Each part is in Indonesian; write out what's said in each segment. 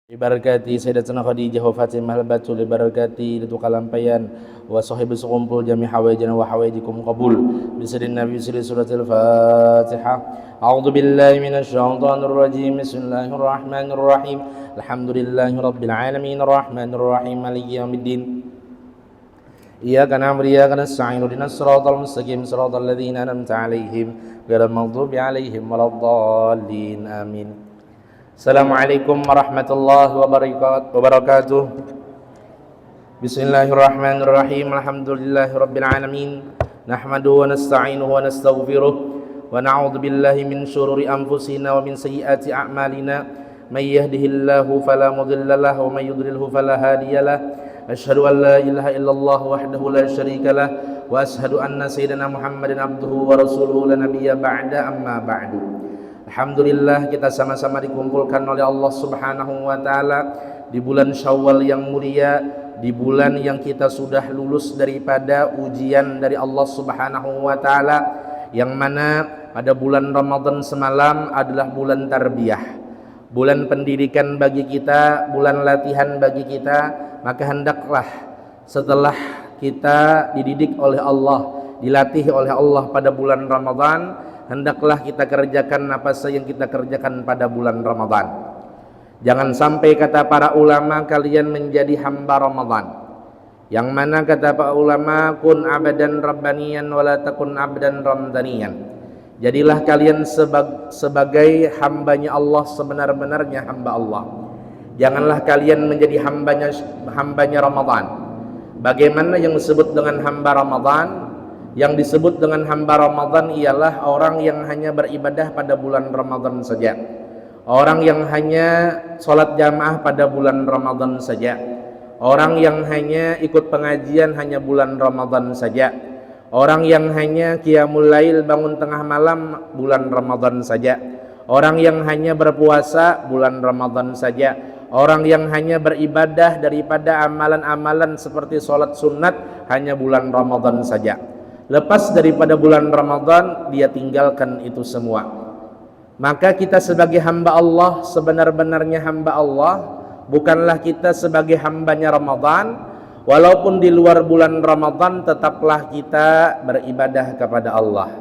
Ibarakati Sayyidatina Khadijah wa Fatimah al-Batul, ibarakati Datuk Kalampayan wa sahibi sekumpul jami hawaijana wa hawaijikum qabul bisadin Nabi suratul Fatihah. A'udzu billahi minasy syaithanir rajim. Bismillahirrahmanirrahim. Alhamdulillahi rabbil alamin arrahmanir rahim maliki yaumiddin. Iyyaka na'budu wa iyyaka nasta'in ihdinas siratal mustaqim siratal ladzina an'amta 'alaihim ghairil maghdubi 'alaihim waladdallin. Amin. Assalamualaikum warahmatullahi wabarakatuh. Bismillahirrahmanirrahim. Alhamdulillahi rabbil alamin. Nahmaduhu wa nasta'inuhu wa nastaghfiruh wa na'udzu billahi min syururi anfusina wa min sayyiati a'malina. May yahdihillahu fala mudilla lahu wa may yudlilhu fala hadiyalah. Asyhadu an la ilaha illallah wahdahu la syarika lah wa asyhadu anna sayyidina Muhammadan abduhu wa rasuluhu la nabiyya ba'da, amma ba'du. Alhamdulillah, kita sama-sama dikumpulkan oleh Allah Subhanahu wa taala di bulan Syawal yang mulia, di bulan yang kita sudah lulus daripada ujian dari Allah Subhanahu wa taala, yang mana pada bulan Ramadan semalam adalah bulan tarbiyah, bulan pendidikan bagi kita, bulan latihan bagi kita. Maka hendaklah setelah kita dididik oleh Allah, dilatih oleh Allah pada bulan Ramadan, hendaklah kita kerjakan apa saja yang kita kerjakan pada bulan Ramadan. Jangan sampai, kata para ulama, kalian menjadi hamba Ramadan, yang mana kata para ulama, kun abadan rabbaniyan wala takun abdan ramdaniyan. Jadilah kalian sebagai hambanya Allah, sebenar-benarnya hamba Allah. Janganlah kalian menjadi hambanya Ramadan. Bagaimana yang disebut dengan hamba Ramadan? Yang disebut dengan hamba Ramadan ialah orang yang hanya beribadah pada bulan Ramadan saja, orang yang hanya sholat jamaah pada bulan Ramadan saja, orang yang hanya ikut pengajian hanya bulan Ramadan saja, orang yang hanya qiyamul lail, bangun tengah malam, bulan Ramadan saja, orang yang hanya berpuasa bulan Ramadan saja, orang yang hanya beribadah daripada amalan-amalan seperti sholat sunat hanya bulan Ramadan saja. Lepas daripada bulan Ramadan, dia tinggalkan itu semua. Maka kita sebagai hamba Allah, sebenar-benarnya hamba Allah, bukanlah kita sebagai hambanya Ramadan. Walaupun di luar bulan Ramadan, tetaplah kita beribadah kepada Allah,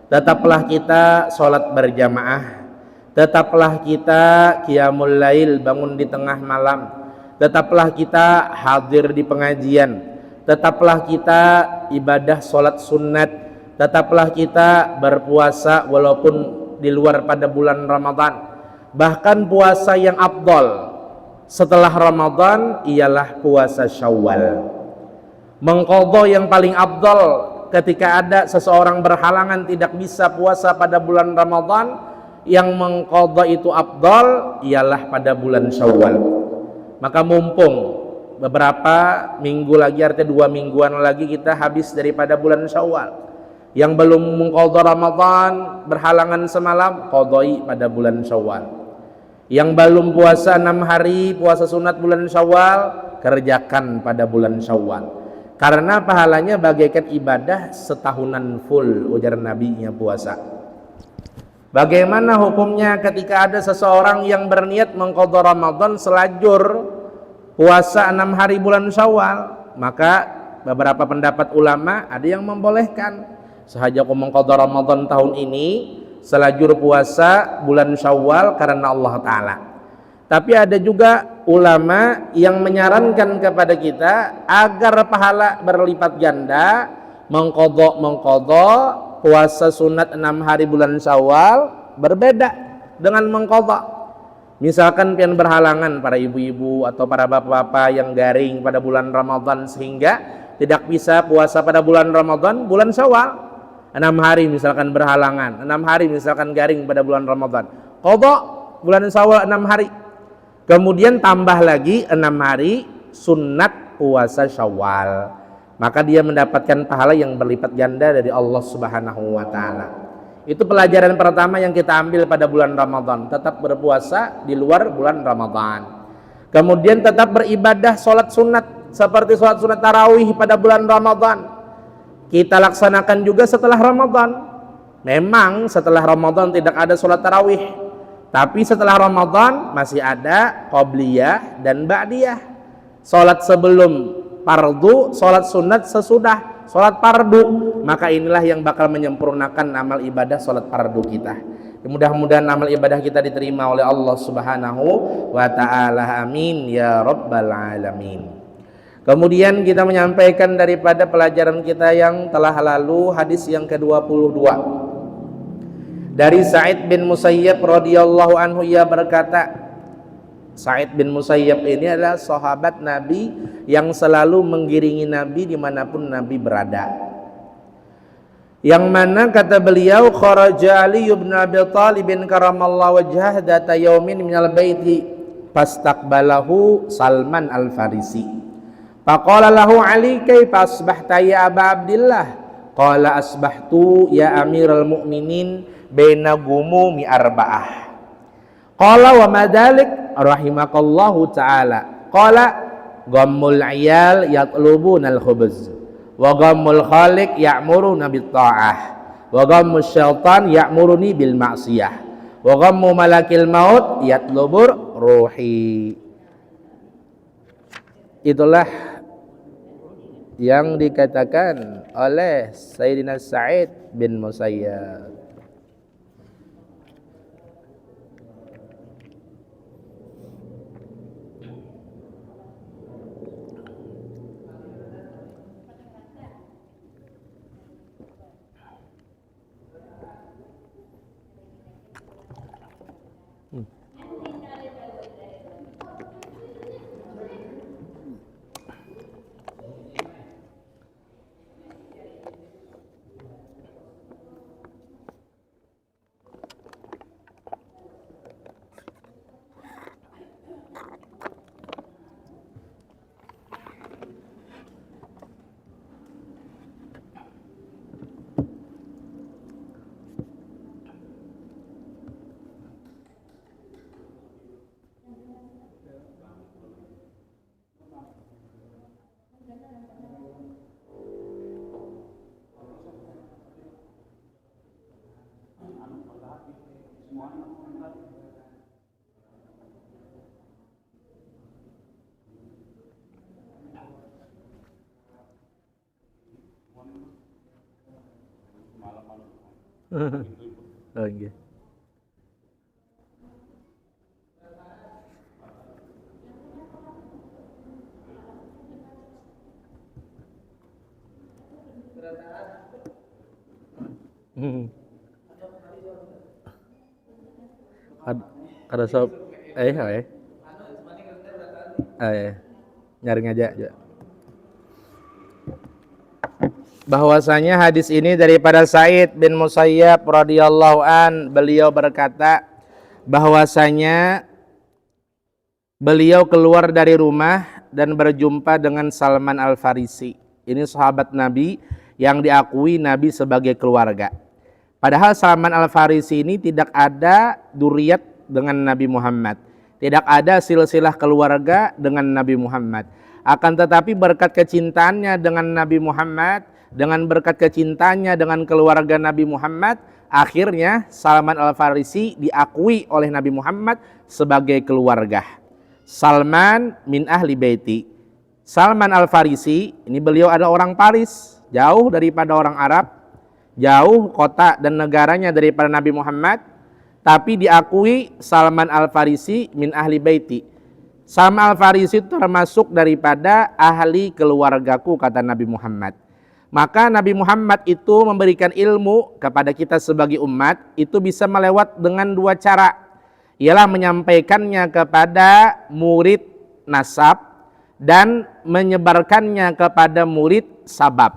tetaplah kita sholat berjamaah, tetaplah kita qiyamul lail, bangun di tengah malam, tetaplah kita hadir di pengajian, tetaplah kita ibadah sholat sunat, tetaplah kita berpuasa walaupun di luar pada bulan Ramadan. Bahkan puasa yang afdal setelah Ramadan ialah puasa Syawal. Mengqadha yang paling afdal ketika ada seseorang berhalangan tidak bisa puasa pada bulan Ramadan, yang mengqadha itu afdal ialah pada bulan Syawal. Maka mumpung beberapa minggu lagi, artinya 2 mingguan lagi kita habis daripada bulan Syawal. Yang belum mengqadha Ramadan, berhalangan semalam, qadai pada bulan Syawal. Yang belum puasa 6 hari, puasa sunat bulan Syawal, kerjakan pada bulan Syawal. Karena pahalanya bagaikan ibadah setahunan full, ujar Nabi-nya puasa. Bagaimana hukumnya ketika ada seseorang yang berniat mengqadha Ramadan selajur puasa 6 hari bulan Syawal? Maka beberapa pendapat ulama ada yang membolehkan, sahaja aku mengqadha Ramadan tahun ini, selajur puasa bulan Syawal karena Allah Ta'ala. Tapi ada juga ulama yang menyarankan kepada kita agar pahala berlipat ganda, mengqadha puasa sunat 6 hari bulan Syawal berbeda dengan mengqadha. Misalkan pian berhalangan para ibu-ibu atau para bapak-bapak yang garing pada bulan Ramadan sehingga tidak bisa puasa pada bulan Ramadan, bulan Syawal 6 hari misalkan berhalangan, 6 hari misalkan garing pada bulan Ramadan, qadha bulan Syawal 6 hari, kemudian tambah lagi 6 hari sunat puasa Syawal, maka dia mendapatkan pahala yang berlipat ganda dari Allah Subhanahu wa taala. Itu pelajaran pertama yang kita ambil pada bulan Ramadan, tetap berpuasa di luar bulan Ramadan. Kemudian tetap beribadah sholat sunat, seperti sholat sunat tarawih pada bulan Ramadan, kita laksanakan juga setelah Ramadan. Memang setelah Ramadan tidak ada sholat tarawih, Tapi setelah Ramadan masih ada qobliyah dan ba'diyah. Salat sebelum fardu, salat sunat sesudah salat fardu. Maka inilah yang bakal menyempurnakan amal ibadah salat fardu kita. Mudah-mudahan amal ibadah kita diterima oleh Allah Subhanahu wa taala. Amin ya rabbal alamin. Kemudian kita menyampaikan daripada pelajaran kita yang telah lalu hadis yang ke-22. Dari Sa'id bin Musayyab radhiyallahu anhu, ia berkata, Sa'id bin Musayyab ini adalah sahabat Nabi yang selalu menggiringi Nabi dimanapun Nabi berada. Yang mana kata beliau, kharaja Ali ibn Abi Thalib karamallahu wajhah data yaumin minal baiti fastaqbalahu Salman al-Farisi. Faqala lahu Ali, kaifa asbahta ya Aba Abdillah? Qala asbahtu ya Amiral Mu'minin baina gumumi arba'ah. Qala wa madalik rahimakallahu ta'ala. Qala ghammul iyal yatlubuna al-khubuz wa ghammul khaliq ya'muruna bit ta'ah wa ghammus syaitan ya'muruni bil ma'siyah wa ghammu malakil maut yatlubur ruhi. Itulah yang dikatakan oleh Sayyidina Sa'id bin Musayyab. Oh, okay. Ada sob nyari aja. Bahwasanya hadis ini daripada Sa'id bin Musayyab radhiyallahu an, beliau berkata bahwasanya beliau keluar dari rumah dan berjumpa dengan Salman al-Farisi. Ini sahabat Nabi yang diakui Nabi sebagai keluarga. Padahal Salman al-Farisi ini tidak ada dzurriyyat dengan Nabi Muhammad, tidak ada silsilah keluarga dengan Nabi Muhammad. Akan tetapi berkat kecintaannya dengan Nabi Muhammad, dengan berkat kecintaannya dengan keluarga Nabi Muhammad, akhirnya Salman al-Farisi diakui oleh Nabi Muhammad sebagai keluarga. Salman min ahli baiti. Salman al-Farisi ini beliau ada orang Paris, jauh daripada orang Arab, jauh kota dan negaranya daripada Nabi Muhammad, tapi diakui Salman al-Farisi min ahli baiti. Salman al-Farisi termasuk daripada ahli keluargaku, kata Nabi Muhammad. Maka Nabi Muhammad itu memberikan ilmu kepada kita sebagai umat, itu bisa melewat dengan dua cara. Ialah menyampaikannya kepada murid nasab dan menyebarkannya kepada murid sabab.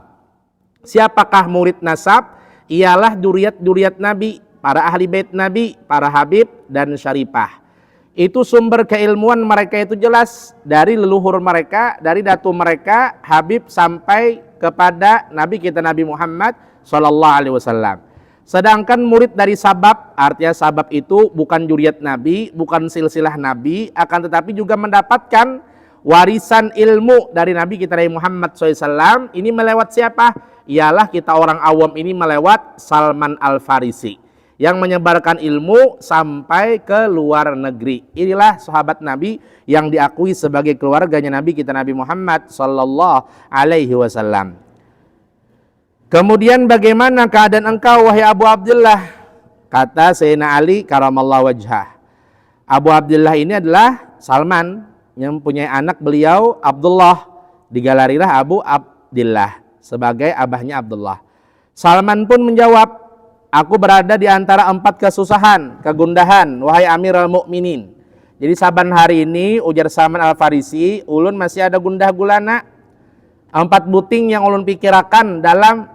Siapakah murid nasab? Ialah dzurriyyat Nabi, para ahli bait Nabi, para habib dan syarifah. Itu sumber keilmuan mereka itu jelas dari leluhur mereka, dari datu mereka, habib sampai kepada Nabi kita Nabi Muhammad sallallahu alaihi wasallam. Sedangkan murid dari sabab, artinya sabab itu bukan dzurriyyat Nabi, bukan silsilah Nabi, akan tetapi juga mendapatkan warisan ilmu dari Nabi kita Nabi Muhammad SAW. Ini melewat siapa? Ialah kita orang awam ini melewat Salman al-Farisi. yang menyebarkan ilmu sampai ke luar negeri. Inilah sahabat Nabi yang diakui sebagai keluarganya Nabi kita Nabi Muhammad sallallahu alaihi wasallam. Kemudian bagaimana keadaan engkau wahai Abu Abdullah? Kata Sayyidina Ali karamallahu wajhah. Abu Abdullah ini adalah Salman yang mempunyai anak beliau Abdullah, digelarilah Abu Abdullah sebagai abahnya Abdullah. Salman pun menjawab, aku berada di antara 4 kesusahan, kegundahan, wahai Amirul Mukminin. Jadi saban hari ini, ujar Salman Al-Farisi, ulun masih ada gundah gulana. 4 buting yang ulun pikirakan dalam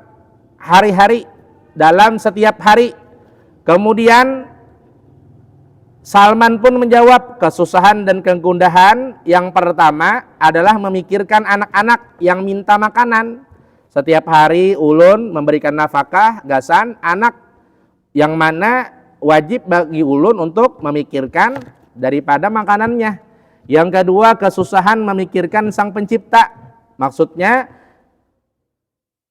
hari-hari, dalam setiap hari. Kemudian Salman pun menjawab, kesusahan dan kegundahan yang pertama adalah memikirkan anak-anak yang minta makanan. Setiap hari ulun memberikan nafkah, gasan, anak yang mana wajib bagi ulun untuk memikirkan daripada makanannya. Yang kedua, kesusahan memikirkan sang pencipta. Maksudnya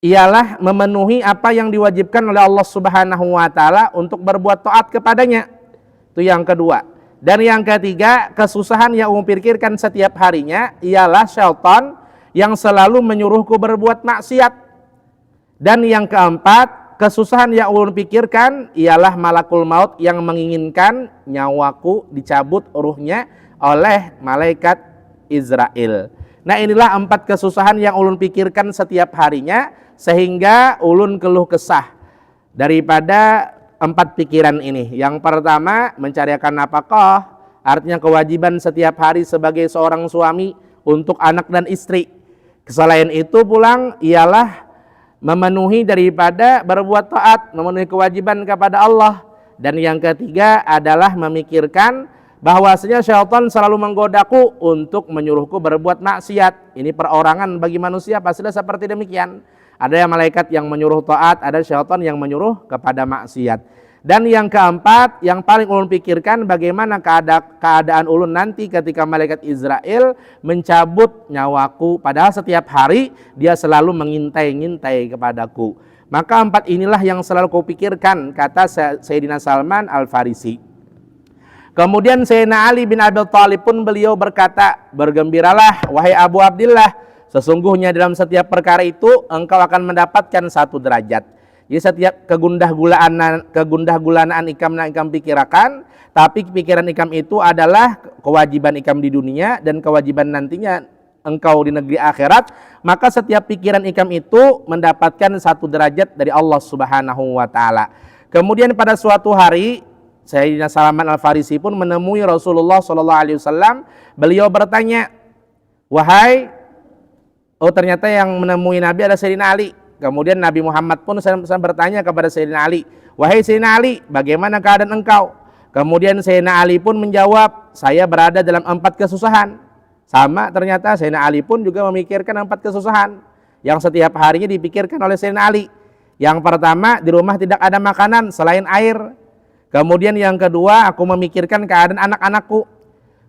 ialah memenuhi apa yang diwajibkan oleh Allah Subhanahu wa taala untuk berbuat taat kepadanya. Itu yang kedua. Dan yang ketiga, kesusahan yang pikirkan setiap harinya ialah syaitan yang selalu menyuruhku berbuat maksiat. Dan yang keempat, kesusahan yang ulun pikirkan ialah malakul maut yang menginginkan nyawaku dicabut ruhnya oleh malaikat Israel. Nah, inilah 4 kesusahan yang ulun pikirkan setiap harinya sehingga ulun keluh kesah daripada 4 pikiran ini. Yang pertama, mencarikan nafkah, artinya kewajiban setiap hari sebagai seorang suami untuk anak dan istri. Selain itu pulang ialah memenuhi daripada berbuat taat, memenuhi kewajiban kepada Allah. Dan yang ketiga adalah memikirkan bahwasanya syaitan selalu menggodaku untuk menyuruhku berbuat maksiat. Ini perorangan bagi manusia pastilah seperti demikian. Ada yang malaikat yang menyuruh taat, ada syaitan yang menyuruh kepada maksiat. Dan yang keempat, yang paling ulun pikirkan bagaimana keadaan ulun nanti ketika malaikat Israel mencabut nyawaku. Padahal setiap hari dia selalu mengintai-ngintai kepadaku. Maka 4 inilah yang selalu kau pikirkan, kata Sayyidina Salman Al-Farisi. Kemudian Sayyidina Ali bin Abi Thalib pun beliau berkata, bergembiralah wahai Abu Abdullah, sesungguhnya dalam setiap perkara itu engkau akan mendapatkan 1 derajat. Jadi setiap kegundah gulanaan ikam pikirakan, tapi pikiran ikam itu adalah kewajiban ikam di dunia dan kewajiban nantinya engkau di negeri akhirat, maka setiap pikiran ikam itu mendapatkan 1 derajat dari Allah Subhanahu wa taala. Kemudian pada suatu hari Sayyidina Salman Al-Farisi pun menemui Rasulullah SAW. Beliau bertanya, ternyata yang menemui Nabi adalah Sayyidina Ali. Kemudian Nabi Muhammad pun bertanya kepada Sayyidina Ali, wahai Sayyidina Ali, bagaimana keadaan engkau? Kemudian Sayyidina Ali pun menjawab, saya berada dalam 4 kesusahan. Sama ternyata Sayyidina Ali pun juga memikirkan 4 kesusahan yang setiap harinya dipikirkan oleh Sayyidina Ali. Yang pertama, di rumah tidak ada makanan selain air. Kemudian yang kedua, aku memikirkan keadaan anak-anakku.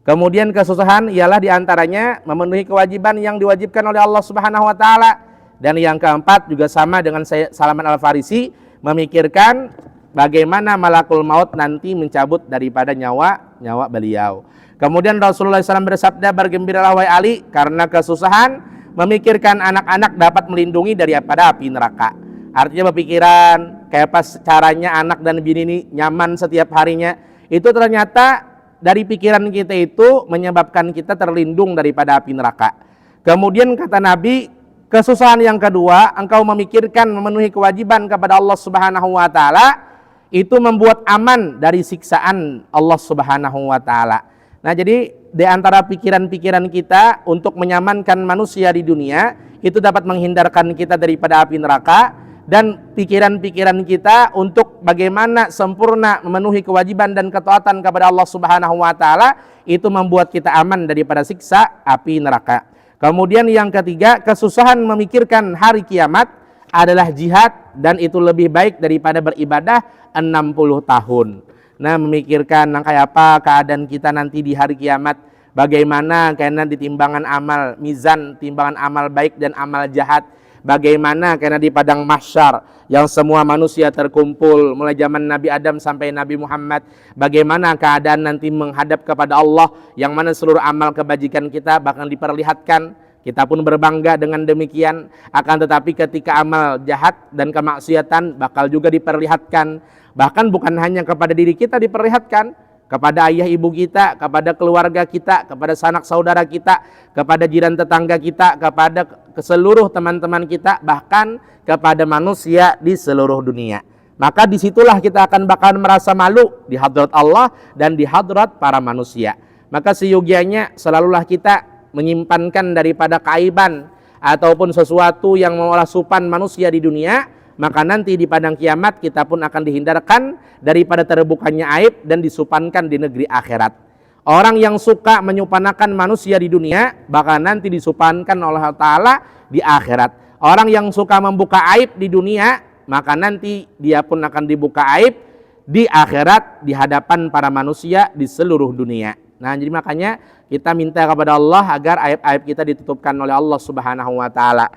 Kemudian kesusahan ialah diantaranya memenuhi kewajiban yang diwajibkan oleh Allah Subhanahu wa taala. Dan yang keempat juga sama dengan Salman Al-Farisi, memikirkan bagaimana malakul maut nanti mencabut daripada nyawa beliau. Kemudian Rasulullah SAW bersabda, bergembiralah wahai Ali, karena kesusahan memikirkan anak-anak dapat melindungi daripada api neraka. Artinya berpikiran kayak apa caranya anak dan bini ini nyaman setiap harinya, itu ternyata dari pikiran kita itu menyebabkan kita terlindung daripada api neraka. Kemudian kata Nabi, kesusahan yang kedua, engkau memikirkan memenuhi kewajiban kepada Allah Subhanahu wa taala, itu membuat aman dari siksaan Allah Subhanahu wa taala. Nah, jadi di antara pikiran-pikiran kita untuk menyamankan manusia di dunia, itu dapat menghindarkan kita daripada api neraka, dan pikiran-pikiran kita untuk bagaimana sempurna memenuhi kewajiban dan ketaatan kepada Allah Subhanahu wa taala, itu membuat kita aman daripada siksa api neraka. Kemudian yang ketiga, kesusahan memikirkan hari kiamat adalah jihad, dan itu lebih baik daripada beribadah 60 tahun. Nah, memikirkan kayak apa keadaan kita nanti di hari kiamat, bagaimana karena di timbangan amal, mizan timbangan amal baik dan amal jahat, bagaimana karena di padang mahsyar yang semua manusia terkumpul mulai zaman Nabi Adam sampai Nabi Muhammad, bagaimana keadaan nanti menghadap kepada Allah yang mana seluruh amal kebajikan kita bahkan diperlihatkan. Kita pun berbangga dengan demikian. Akan tetapi ketika amal jahat dan kemaksiatan bakal juga diperlihatkan. Bahkan bukan hanya kepada diri kita diperlihatkan, kepada ayah ibu kita, kepada keluarga kita, kepada sanak saudara kita, kepada jiran tetangga kita, kepada seluruh teman-teman kita, bahkan kepada manusia di seluruh dunia. Maka disitulah kita akan bakal merasa malu di hadrat Allah dan di hadrat para manusia. Maka seyogianya selalulah kita menyimpankan daripada keaiban ataupun sesuatu yang merasukan manusia di dunia, maka nanti di padang kiamat kita pun akan dihindarkan daripada terbukanya aib dan disupankan di negeri akhirat. Orang yang suka menyupanakan manusia di dunia bakal nanti disupankan oleh Allah Ta'ala di akhirat. Orang yang suka membuka aib di dunia maka nanti dia pun akan dibuka aib di akhirat di hadapan para manusia di seluruh dunia. Nah, jadi makanya kita minta kepada Allah agar aib-aib kita ditutupkan oleh Allah Subhanahu wa Ta'ala.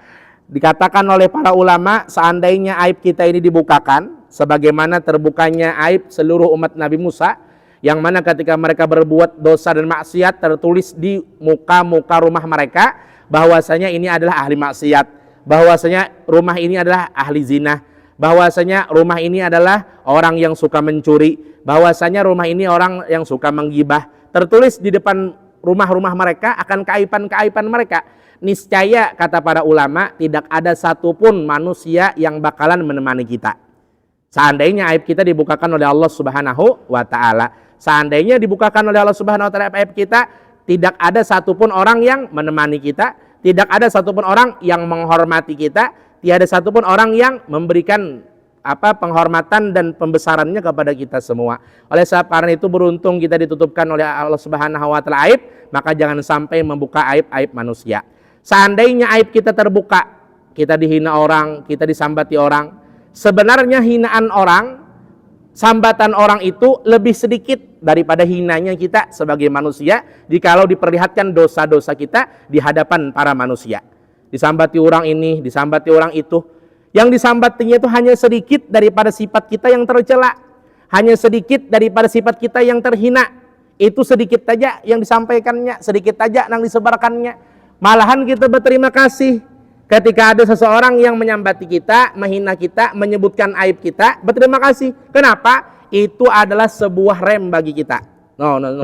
Dikatakan oleh para ulama, seandainya aib kita ini dibukakan sebagaimana terbukanya aib seluruh umat Nabi Musa, yang mana ketika mereka berbuat dosa dan maksiat tertulis di muka-muka rumah mereka bahwasanya ini adalah ahli maksiat, bahwasanya rumah ini adalah ahli zina, bahwasanya rumah ini adalah orang yang suka mencuri, bahwasanya rumah ini orang yang suka menggibah. Tertulis di depan rumah-rumah mereka akan keaiban-keaiban mereka. Niscaya kata para ulama tidak ada satupun manusia yang bakalan menemani kita. Seandainya aib kita dibukakan oleh Allah Subhanahu wa Ta'ala, seandainya dibukakan oleh Allah Subhanahu wa Ta'ala aib kita, tidak ada satupun orang yang menemani kita, tidak ada satupun orang yang menghormati kita, tidak ada satupun orang yang memberikan penghormatan dan pembesarannya kepada kita semua. Oleh sebab karena itu beruntung kita ditutupkan oleh Allah Subhanahu wa Ta'ala aib, maka jangan sampai membuka aib-aib manusia. Seandainya aib kita terbuka, kita dihina orang, kita disambati orang, sebenarnya hinaan orang, sambatan orang itu lebih sedikit daripada hinanya kita sebagai manusia jikalau diperlihatkan dosa-dosa kita di hadapan para manusia. Disambati orang ini, disambati orang itu, yang disambatinya itu hanya sedikit daripada sifat kita yang tercela, hanya sedikit daripada sifat kita yang terhina. Itu sedikit saja yang disampaikannya, sedikit saja yang disebarkannya. Malahan kita berterima kasih ketika ada seseorang yang menyambati kita, menghina kita, menyebutkan aib kita, berterima kasih. Kenapa? Itu adalah sebuah rem bagi kita.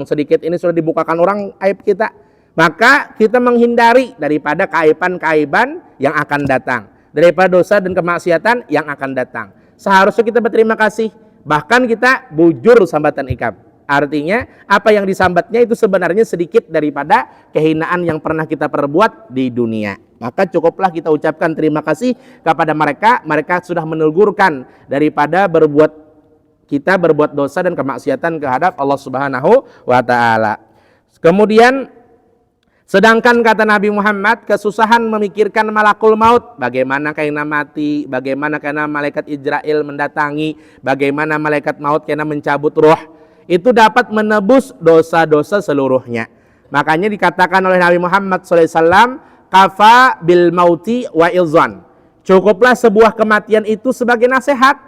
Sedikit ini sudah dibukakan orang aib kita, maka kita menghindari daripada keaiban-keaiban yang akan datang, daripada dosa dan kemaksiatan yang akan datang. Seharusnya kita berterima kasih, bahkan kita bujur sambatan ikab. Artinya apa yang disambatnya itu sebenarnya sedikit daripada kehinaan yang pernah kita perbuat di dunia. Maka cukuplah kita ucapkan terima kasih kepada mereka. Mereka sudah menegurkan daripada kita berbuat dosa dan kemaksiatan terhadap Allah Subhanahu wa Ta'ala. Kemudian sedangkan kata Nabi Muhammad, kesusahan memikirkan malakul maut, bagaimana kena mati, bagaimana kena malaikat Israel mendatangi, bagaimana malaikat maut kena mencabut roh, itu dapat menebus dosa-dosa seluruhnya. Makanya dikatakan oleh Nabi Muhammad SAW, kafa bil mauti wa ilzan. Cukuplah sebuah kematian itu sebagai nasihat.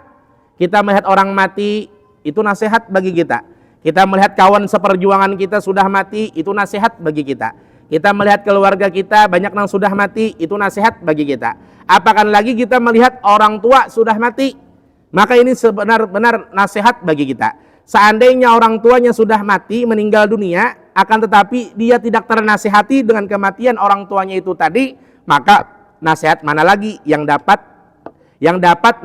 Kita melihat orang mati, itu nasihat bagi kita. Kita melihat kawan seperjuangan kita sudah mati, itu nasihat bagi kita. Kita melihat keluarga kita banyak yang sudah mati, itu nasihat bagi kita. Apakah lagi kita melihat orang tua sudah mati, maka ini sebenar-benar nasihat bagi kita. Seandainya orang tuanya sudah mati, meninggal dunia, akan tetapi dia tidak ternasihati dengan kematian orang tuanya itu tadi, maka nasihat mana lagi yang dapat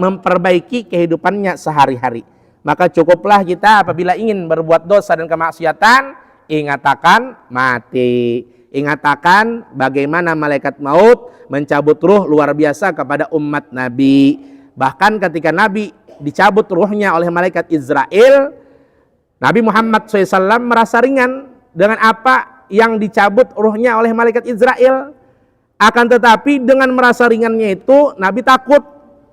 memperbaiki kehidupannya sehari-hari. Maka cukuplah kita apabila ingin berbuat dosa dan kemaksiatan, ingatakan mati. Ingatakan bagaimana malaikat maut mencabut ruh luar biasa kepada umat Nabi. Bahkan ketika Nabi dicabut ruhnya oleh malaikat Israel, Nabi Muhammad SAW merasa ringan dengan apa yang dicabut ruhnya oleh malaikat Israel. Akan tetapi dengan merasa ringannya itu, Nabi takut.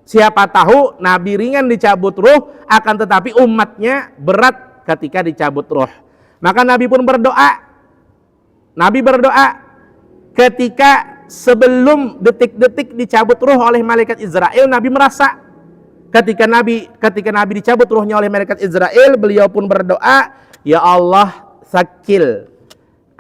Siapa tahu Nabi ringan dicabut ruh, akan tetapi umatnya berat ketika dicabut ruh. Maka Nabi pun berdoa. Nabi berdoa ketika sebelum detik-detik dicabut ruh oleh malaikat Israel, Nabi merasa ketika Nabi dicabut ruhnya oleh malaikat Israel, beliau pun berdoa, ya Allah, sakil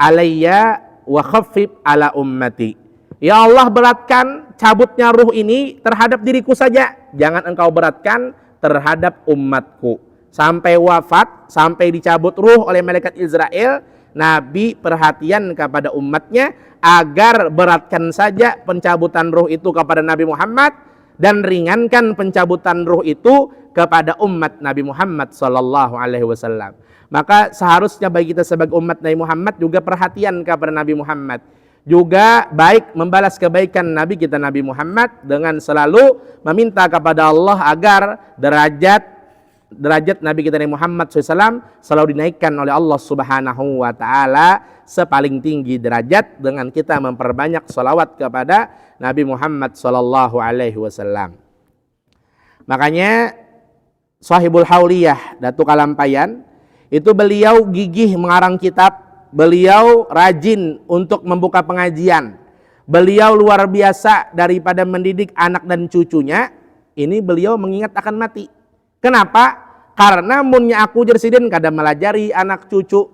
alayya wa khaffif ala ummati. Ya Allah, beratkan cabutnya ruh ini terhadap diriku saja, jangan engkau beratkan terhadap umatku. Sampai wafat, sampai dicabut ruh oleh malaikat Israel, Nabi perhatian kepada umatnya agar beratkan saja pencabutan ruh itu kepada Nabi Muhammad dan ringankan pencabutan ruh itu kepada umat Nabi Muhammad sallallahu alaihi wasallam. Maka seharusnya bagi kita sebagai umat Nabi Muhammad juga perhatian kepada Nabi Muhammad. Juga baik membalas kebaikan Nabi kita Nabi Muhammad dengan selalu meminta kepada Allah agar derajat Nabi kita Nabi Muhammad SAW selalu dinaikkan oleh Allah Subhanahu wa Ta'ala sepaling tinggi derajat dengan kita memperbanyak salawat kepada Nabi Muhammad Sallallahu Alaihi Wasallam. Makanya Shahibul Hauliyah Datuk Kalampayan itu beliau gigih mengarang kitab, beliau rajin untuk membuka pengajian, beliau luar biasa daripada mendidik anak dan cucunya. Ini beliau mengingat akan mati. Kenapa? Karena munnya aku jersiden kada melajari anak cucu,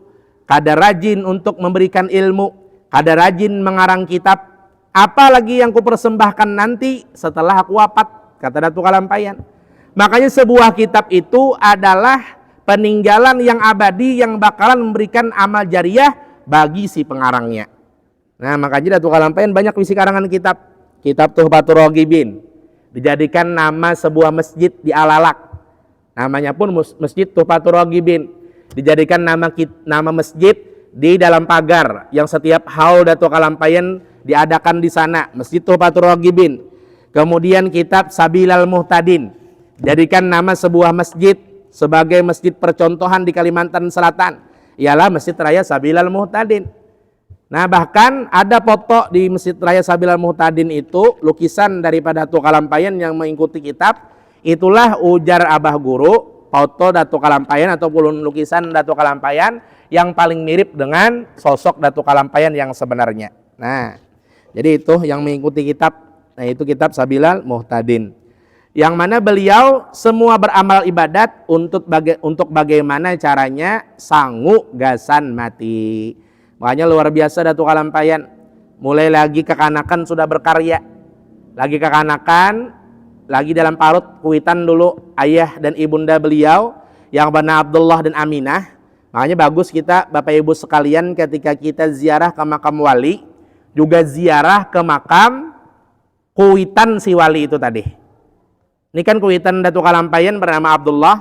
kada rajin untuk memberikan ilmu, kada rajin mengarang kitab, apalagi yang kupersembahkan nanti setelah aku wafat, kata Datuk Kalampayan. Makanya sebuah kitab itu adalah peninggalan yang abadi yang bakalan memberikan amal jariah bagi si pengarangnya. Nah, makanya Datuk Kalampayan banyak isi karangan kitab Tuhfatur Raghibin, dijadikan nama sebuah masjid di Alalak. Namanya pun Masjid Tuhfatur Raghibin, dijadikan nama masjid di dalam pagar yang setiap haul Datuk Kalampayan diadakan di sana, Masjid Tuhfatur Raghibin. Kemudian kitab Sabilal Muhtadin, jadikan nama sebuah masjid sebagai masjid percontohan di Kalimantan Selatan, ialah Masjid Raya Sabilal Muhtadin. Nah, bahkan ada foto di Masjid Raya Sabilal Muhtadin itu, lukisan daripada Datuk Kalampayan yang mengikuti kitab. Itulah ujar Abah Guru, foto Datuk Kalampayan ataupun lukisan Datuk Kalampayan yang paling mirip dengan sosok Datuk Kalampayan yang sebenarnya. Nah, jadi itu yang mengikuti kitab. Nah, itu kitab Sabilal Muhtadin, yang mana beliau semua beramal ibadat untuk bagaimana caranya sangu gasan mati. Makanya luar biasa Datuk Kalampayan. Mulai lagi kekanakan sudah berkarya, lagi kekanakan, lagi dalam parut kuitan dulu ayah dan ibunda beliau yang bernama Abdullah dan Aminah. Makanya bagus kita Bapak Ibu sekalian ketika kita ziarah ke makam wali, juga ziarah ke makam kuitan si wali itu tadi. Ini kan kuitan Datuk Kalampayan bernama Abdullah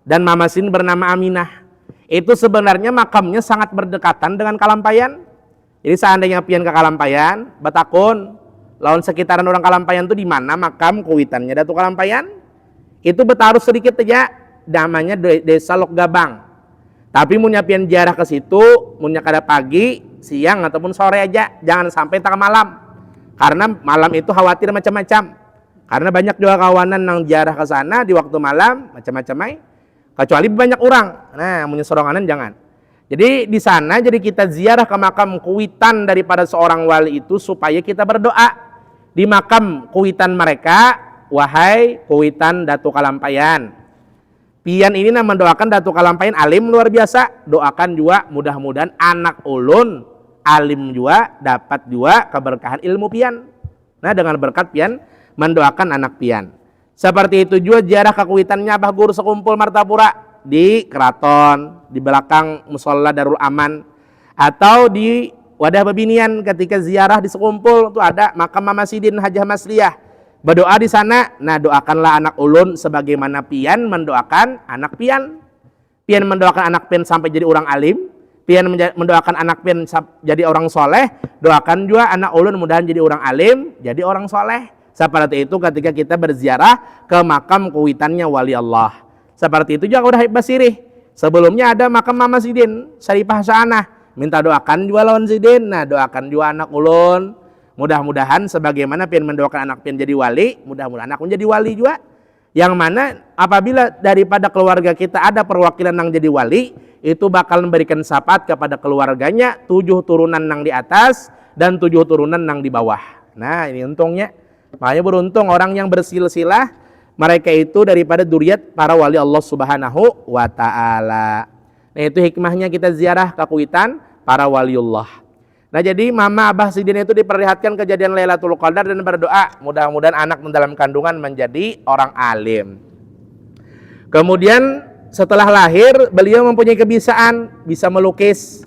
dan Mama Sin bernama Aminah. Itu sebenarnya makamnya sangat berdekatan dengan Kalampayan. Jadi seandainya pian ke Kalampayan, batakun lawan sekitaran orang Kalampayan itu di mana makam kuitannya Datuk Kalampayan? Itu bertaruh sedikit aja, namanya Desa Lok Gabang. Tapi munnya pian ziarah ke situ, munnya kada pagi, siang ataupun sore aja, jangan sampai tengah malam. Karena malam itu khawatir macam-macam. Karena banyak juga kawanan yang ziarah ke sana di waktu malam, macam-macam kecuali banyak orang. Nah, munnya soronganan jangan. Jadi di sana jadi kita ziarah ke makam kuitan daripada seorang wali itu supaya kita berdoa di makam kuitan mereka, wahai kuitan Datuk Kalampayan. Pian ini mendoakan Datuk Kalampayan alim luar biasa. Doakan juga mudah-mudahan anak ulun alim juga dapat juga keberkahan ilmu pian. Nah, dengan berkat pian mendoakan anak pian. Seperti itu juga ziarah ke kuitannya Abah Guru sekumpul Martapura di keraton, di belakang musola Darul Aman, atau di Wadah Babinian ketika ziarah di sekumpul itu ada makam Mama Sidin Hajah Masliyah. Berdoa di sana. Nah, doakanlah anak ulun sebagaimana pian mendoakan anak pian. Pian mendoakan anak pian sampai jadi orang alim, pian mendoakan anak pian jadi orang soleh, doakan juga anak ulun mudahan jadi orang alim, jadi orang soleh. Seperti itu ketika kita berziarah ke makam kuitannya wali Allah. Seperti itu juga udah Basirih. Sebelumnya ada makam Mama Sidin Syarifah Sa'anah, minta doakan juga lawan Sidin. Nah, doakan juga anak ulun. Mudah-mudahan sebagaimana pian mendoakan anak pian jadi wali, mudah-mudahan anak pun jadi wali juga. Yang mana apabila daripada keluarga kita ada perwakilan yang jadi wali, itu bakal memberikan syafaat kepada keluarganya, 7 turunan yang di atas, dan 7 turunan nang di bawah. Nah, ini untungnya. Makanya beruntung orang yang bersilsilah, mereka itu daripada dzurriyyat para wali Allah Subhanahu wa taala. Nah, itu hikmahnya kita ziarah ke Kuitan para waliullah. Nah, jadi mama abah sidin itu diperlihatkan kejadian Lailatul Qadar dan berdoa mudah-mudahan anak dalam kandungan menjadi orang alim. Kemudian setelah lahir beliau mempunyai kebiasaan bisa melukis.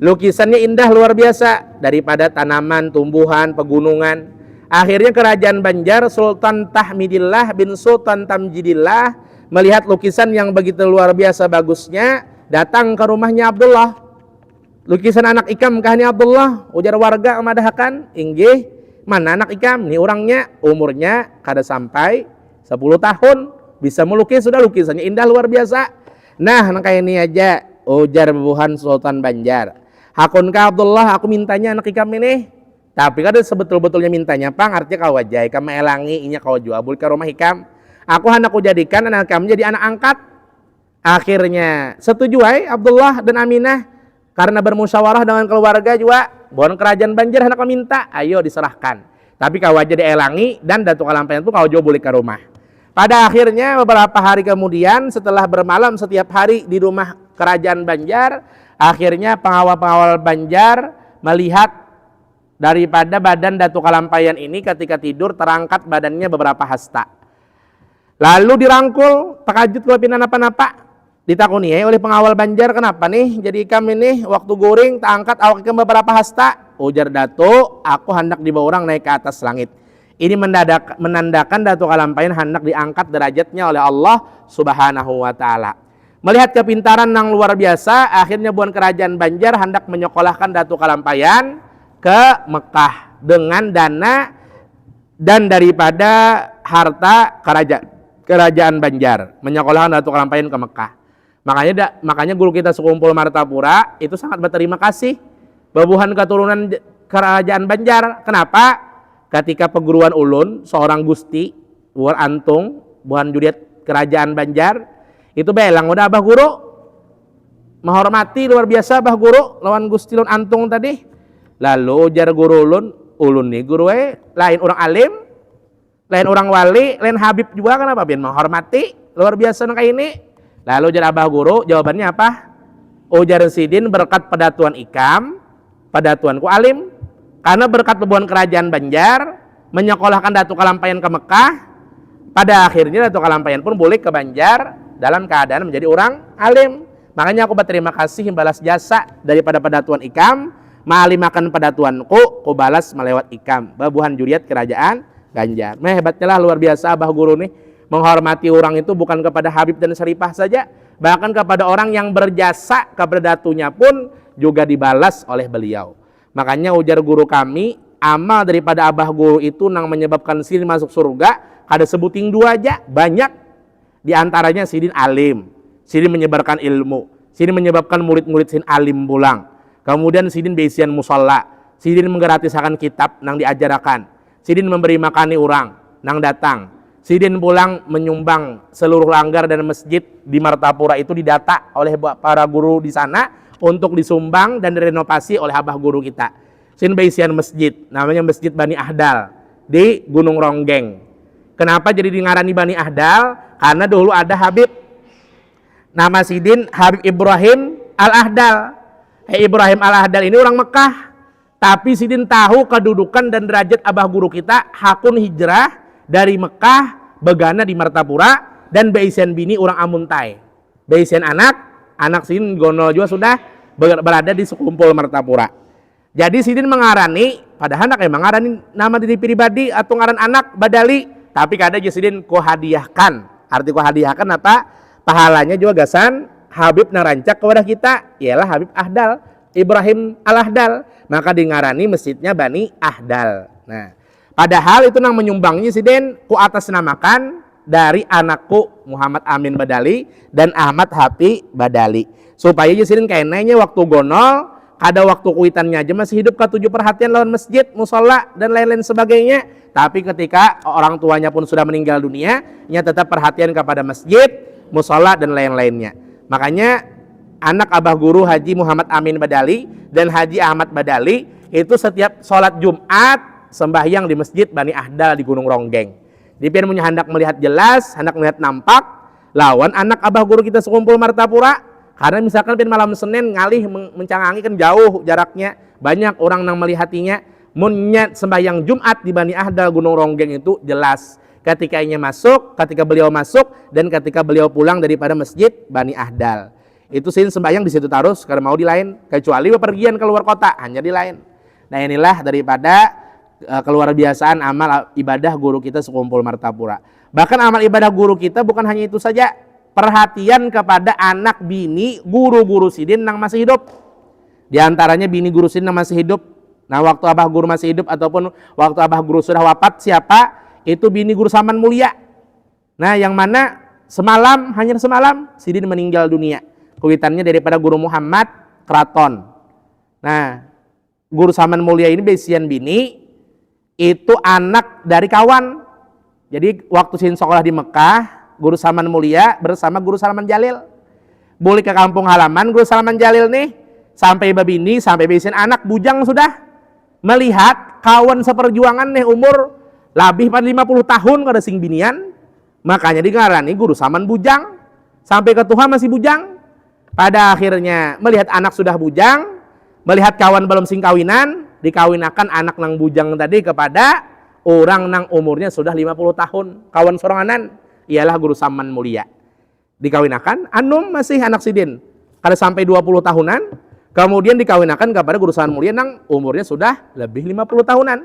Lukisannya indah luar biasa, daripada tanaman, tumbuhan, pegunungan. Akhirnya kerajaan Banjar Sultan Tahmidillah bin Sultan Tamjidillah melihat lukisan yang begitu luar biasa bagusnya, datang ke rumahnya Abdullah. Lukisan anak ikam kah ni Abdullah? Ujar warga memadahkan, inggih, mana anak ikam? Ni orangnya umurnya kada sampai 10 tahun, bisa melukis, sudah lukisannya indah luar biasa. Nah, kayak ini aja, ujar buhan Sultan Banjar. Hakunkah Abdullah, aku mintanya anak ikam ini? Tapi kada sebetul-betulnya mintanya, pang artinya kau wajai, kau melangi, inya kau jual ke rumah ikam. Aku hendak jadikan anak ikam jadi anak angkat. Akhirnya setuju Abdullah dan Aminah. Karena bermusyawarah dengan keluarga juga, bon kerajaan Banjar hendak meminta, ayo diserahkan. Tapi kau aja dielangi dan Datuk Kalampayan pun kau jauh boleh ke rumah. Pada akhirnya beberapa hari kemudian setelah bermalam setiap hari di rumah kerajaan Banjar, akhirnya pengawal-pengawal Banjar melihat daripada badan Datuk Kalampayan ini ketika tidur terangkat badannya beberapa hasta. Lalu dirangkul, takajud kalau pinan apa-apa. Ditakuni oleh pengawal Banjar, kenapa nih jadi kami nih waktu goreng tak angkat awak ikam beberapa hasta? Ujar Datuk, aku hendak dibawa orang naik ke atas langit. Ini menandakan Datuk Kalampayan hendak diangkat derajatnya oleh Allah Subhanahu wa taala. Melihat kepintaran yang luar biasa, akhirnya buan kerajaan Banjar hendak menyekolahkan Datuk Kalampayan ke Mekah dengan dana dan daripada harta kerajaan Banjar, menyekolahkan Datuk Kalampayan ke Mekah. Makanya guru kita sekumpul Martapura itu sangat berterima kasih babuhan keturunan kerajaan Banjar. Kenapa? Ketika perguruan ulun seorang gusti buat antung buhan judiat kerajaan Banjar itu belang udah abah guru menghormati luar biasa abah guru lawan gusti lun antung tadi. Lalu ujar guru ulun nih guru lain orang alim, lain orang wali, lain habib juga, kenapa bin menghormati luar biasa kayak ini. Lalu ujar abah guru, jawabannya apa? Ujar sidin berkat pedatuan ikam, pedatuanku alim. Karena berkat pebuhan kerajaan Banjar, menyekolahkan Datuk Kalampayan ke Mekah, pada akhirnya Datuk Kalampayan pun boleh ke Banjar dalam keadaan menjadi orang alim. Makanya aku berterima kasih balas jasa daripada pedatuan ikam, ma'alimakan pedatuanku, ku balas melewat ikam. Babuhan juriat kerajaan Banjar. Hebatnya lah luar biasa abah guru nih. Menghormati orang itu bukan kepada Habib dan Syarifah saja, bahkan kepada orang yang berjasa kepada datunya pun juga dibalas oleh beliau. Makanya ujar guru kami, amal daripada abah guru itu nang menyebabkan sidin masuk surga, ada sebuting 2 aja, banyak. Di antaranya sidin alim, sidin menyebarkan ilmu, sidin menyebabkan murid-murid sidin alim pulang. Kemudian sidin beisian musalla, sidin menggratiskan kitab nang diajarakan, sidin memberi makani orang nang datang. Sidin pulang menyumbang seluruh langgar dan masjid di Martapura itu didata oleh para guru di sana untuk disumbang dan direnovasi oleh abah guru kita. Sidin beisian masjid, namanya Masjid Bani Ahdal di Gunung Ronggeng. Kenapa jadi dingarani Bani Ahdal? Karena dulu ada Habib, nama sidin Habib Ibrahim Al-Ahdal. Ibrahim Al-Ahdal ini orang Mekah, tapi sidin tahu kedudukan dan derajat abah guru kita hakun hijrah dari Mekah begana di Martapura dan beisian bini orang Amuntai. Beisian anak sidin gonol juga sudah berada di sekumpul Martapura. Jadi sidin mengarani, padahal anak mengarani nama diri pribadi atau ngaran anak Badali, tapi kada aja sidin ku hadiahkan. Arti ku hadiahkan apa? Pahalanya juga gasan Habib narancak kepada kita, ialah Habib Ahdal, Ibrahim Al-Ahdal. Maka dingarani masjidnya Bani Ahdal. Nah, padahal itu nang menyumbangnya sidin ku atas namakan dari anakku Muhammad Amin Badali dan Ahmad Hafi Badali. Supaya sidin kayaknya waktu gonol, ada waktu kuitannya aja masih hidup ke 7 perhatian lawan masjid, musola dan lain-lain sebagainya. Tapi ketika orang tuanya pun sudah meninggal dunia, ia tetap perhatian kepada masjid, musola dan lain-lainnya. Makanya anak abah guru Haji Muhammad Amin Badali dan Haji Ahmad Badali itu setiap sholat Jumat sembahyang di masjid Bani Ahdal di Gunung Ronggeng. Di pian punya hendak melihat jelas, hendak melihat nampak lawan anak abah guru kita sekumpul Martapura. Karena misalkan pian malam Senin ngalih mencangangi kan jauh jaraknya, banyak orang yang melihatinya. Munnya sembahyang Jumat di Bani Ahdal Gunung Ronggeng itu jelas ketika beliau masuk dan ketika beliau pulang daripada masjid Bani Ahdal. Itu sin sembahyang di situ terus karena mau di lain, kecuali bepergian keluar kota hanya di lain. Nah inilah daripada keluar biasaan amal ibadah guru kita sekumpul Martapura. Bahkan amal ibadah guru kita bukan hanya itu saja, perhatian kepada anak bini guru-guru sidin yang masih hidup. Di antaranya bini guru sidin yang masih hidup. Nah waktu abah guru masih hidup ataupun waktu abah guru sudah wafat, siapa? Itu bini guru Saman Mulia. Nah yang mana hanya semalam sidin meninggal dunia. Kuitannya daripada guru Muhammad Keraton. Nah, guru Saman Mulia ini besian bini itu anak dari kawan. Jadi waktu sin sekolah di Mekah, guru Saman Mulia bersama guru Salman Jalil. Boleh ke kampung halaman guru Salman Jalil nih, sampai babini, sampai besian anak bujang sudah melihat kawan seperjuangan nih umur lebih pada 50 tahun kada sing binian. Makanya digarani guru Saman bujang. Sampai ke Tuhan masih bujang. Pada akhirnya melihat anak sudah bujang, melihat kawan belum sing kawinan, dikawinakan anak nang bujang tadi kepada orang nang umurnya sudah 50 tahun. Kawan soranganan ialah guru Saman Mulia. Dikawinakan, anum masih anak sidin. Kada sampai 20 tahunan, kemudian dikawinakan kepada guru Saman Mulia nang umurnya sudah lebih 50 tahunan.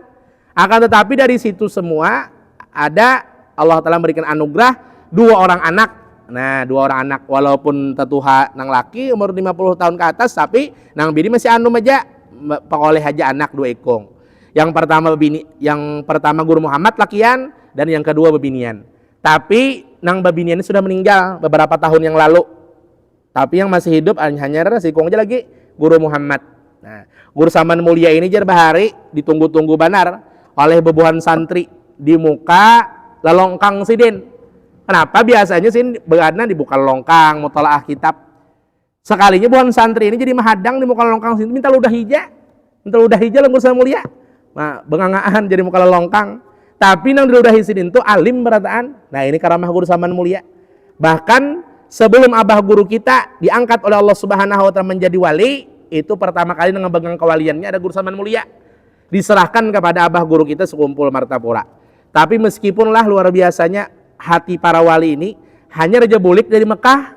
Akan tetapi dari situ semua ada Allah Ta'ala memberikan anugerah 2 orang anak. Nah 2 orang anak walaupun tetuha nang laki umur 50 tahun ke atas, tapi nang bini masih anum aja, pekoleh aja anak 2 ekong. Yang pertama guru Muhammad lakian dan yang kedua bebinian. Tapi nang bebinian ini sudah meninggal beberapa tahun yang lalu. Tapi yang masih hidup hanya si kong aja lagi guru Muhammad. Nah guru Saman Mulia ini jar bahari ditunggu-tunggu banar oleh bebuhan santri di muka lelongkang sidin. Kenapa biasanya sih begadang dibuka longkang, mutalaah kitab. Sekalinya bukan santri ini jadi mahadang di muka longkang sini, minta ludah hija lembur Saman Mulia. Nah, bengangaan jadi muka longkang. Tapi nang diludahi sini itu alim berataan. Nah, ini karamah guru Saman Mulia. Bahkan sebelum abah guru kita diangkat oleh Allah Subhanahu wa taala menjadi wali, itu pertama kali nang ngebegang kewaliannya ada guru Saman Mulia. Diserahkan kepada abah guru kita sekumpul Martapura. Tapi meskipunlah luar biasanya hati para wali ini, hanya Raja Bulik dari Mekah,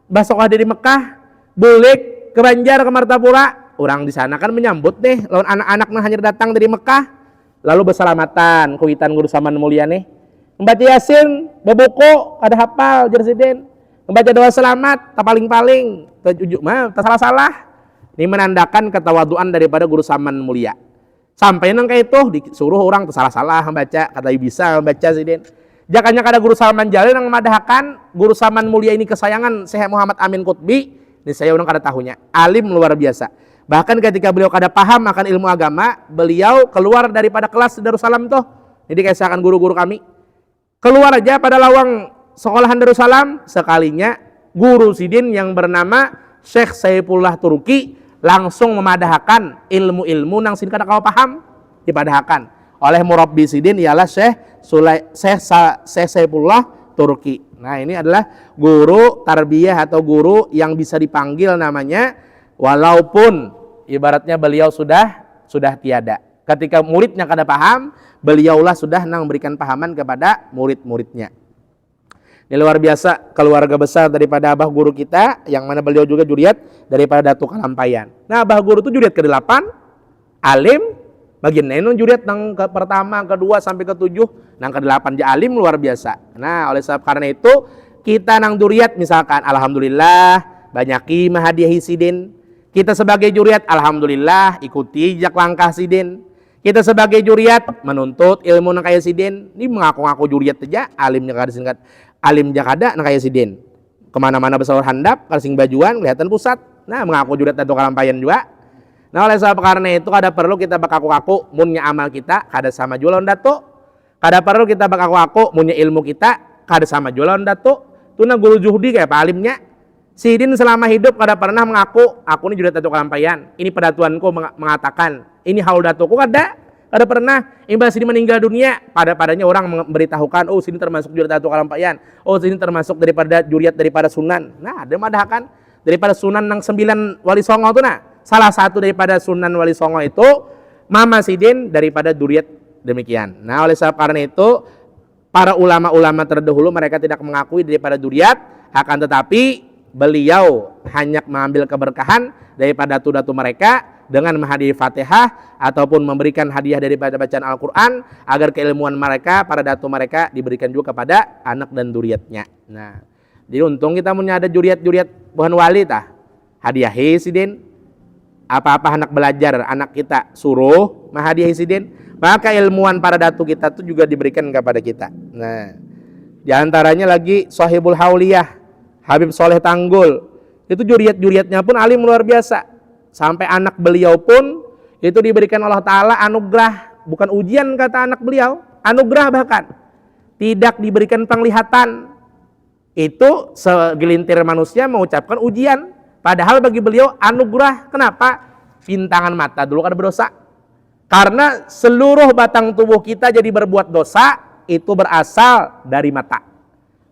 Basokoh dari Mekah, Bulik ke Banjar ke Martapura, orang di sana kan menyambut nih, lawan anak-anak yang hanya datang dari Mekah, lalu bersalamatan, kuitan guru Saman Mulia nih, membaca Yasin, bebuku, ada hafal, jersiden, membaca doa selamat, tak paling-paling, tak salah-salah, ini menandakan ketawaduan daripada guru Saman Mulia. Sampai nang kayak itu disuruh orang salah-salah membaca, kata bisa membaca sidin. Jakanya kada guru Salman Jalil yang memadahkan guru Saman Mulia ini kesayangan Syekh Muhammad Amin Qutbi. Ini saya orang kada tahunya, alim luar biasa. Bahkan ketika beliau kada paham akan ilmu agama, beliau keluar daripada kelas Darussalam tuh. Jadi kayak guru-guru kami keluar aja pada lawang sekolahan Darussalam, sekalinya guru sidin yang bernama Syekh Saifullah Turki langsung memadahkan ilmu-ilmu nang sin kada kau paham, dipadahkan oleh murabbi sidin ialah Syekh Saifullah Turki. Nah ini adalah guru tarbiyah atau guru yang bisa dipanggil namanya walaupun ibaratnya beliau sudah tiada. Ketika muridnya kada paham, beliaulah sudah nang memberikan pahaman kepada murid-muridnya. Ini luar biasa keluarga besar daripada abah guru kita, yang mana beliau juga juriat daripada Datuk Kalampayan. Nah abah guru itu juriat ke-8, alim, bagian neno juriat nang pertama, kedua sampai ke-7, nang ke-8 ja alim luar biasa. Nah oleh sebab karena itu kita nang juriat misalkan alhamdulillah banyaki mahadiahi sidin. Kita sebagai juriat alhamdulillah ikuti jak langkah sidin. Kita sebagai juriat menuntut ilmu nang kaya sidin. Ini mengaku-ngaku juriat aja, alimnya kada singkat. Alim jakada nang kaya sidin. Kemana-mana besar handap, kalsing bajuan, kelihatan pusat. Nah mengaku juriat Datuk Kalampayan juga. Nah oleh sebab karena itu kada perlu kita bakaku-kaku munnya amal kita kada sama jualan datuk. Kada perlu kita bakaku-kaku munnya ilmu kita kada sama jualan datuk. Itu nah guru juhdi kayak Pak alimnya. Sidin selama hidup kada pernah mengaku, aku ini Juliat Datuk Kalampayan. Ini pedatuanku mengatakan, ini haul datuku kada pernah. Imbas Sidin meninggal dunia, padanya orang memberitahukan, oh Sidin termasuk Juliat Datuk Kalampayan. Oh Sidin termasuk daripada Juliat daripada Sunan. Nah, ada madahkan daripada Sunan yang 9 Wali Songo itu nah. Salah satu daripada Sunan Wali Songo itu Mama Sidin daripada Juliat demikian. Nah, oleh sebab karena itu para ulama-ulama terdahulu mereka tidak mengakui daripada Juliat, akan tetapi beliau hanya mengambil keberkahan daripada datu-datu mereka dengan menghadiri Fatihah ataupun memberikan hadiah daripada bacaan Al-Quran agar keilmuan mereka, para datu mereka diberikan juga kepada anak dan duriatnya. Nah, jadi untung kita punya ada juriat-juriat bukan wali tah. Hadiahi sidin. Apa-apa anak belajar, anak kita suruh mahadiahi sidin. Maka ilmuwan para datu kita itu juga diberikan kepada kita. Nah, diantaranya lagi Sahibul Hauliyah Habib Soleh Tanggul, itu juriat-juriatnya pun alim luar biasa. Sampai anak beliau pun itu diberikan Allah Ta'ala anugerah, bukan ujian kata anak beliau, anugerah bahkan. Tidak diberikan penglihatan. Itu segelintir manusia mengucapkan ujian. Padahal bagi beliau anugerah. Kenapa? Pintangan mata dulu kan berdosa. Karena seluruh batang tubuh kita jadi berbuat dosa, itu berasal dari mata.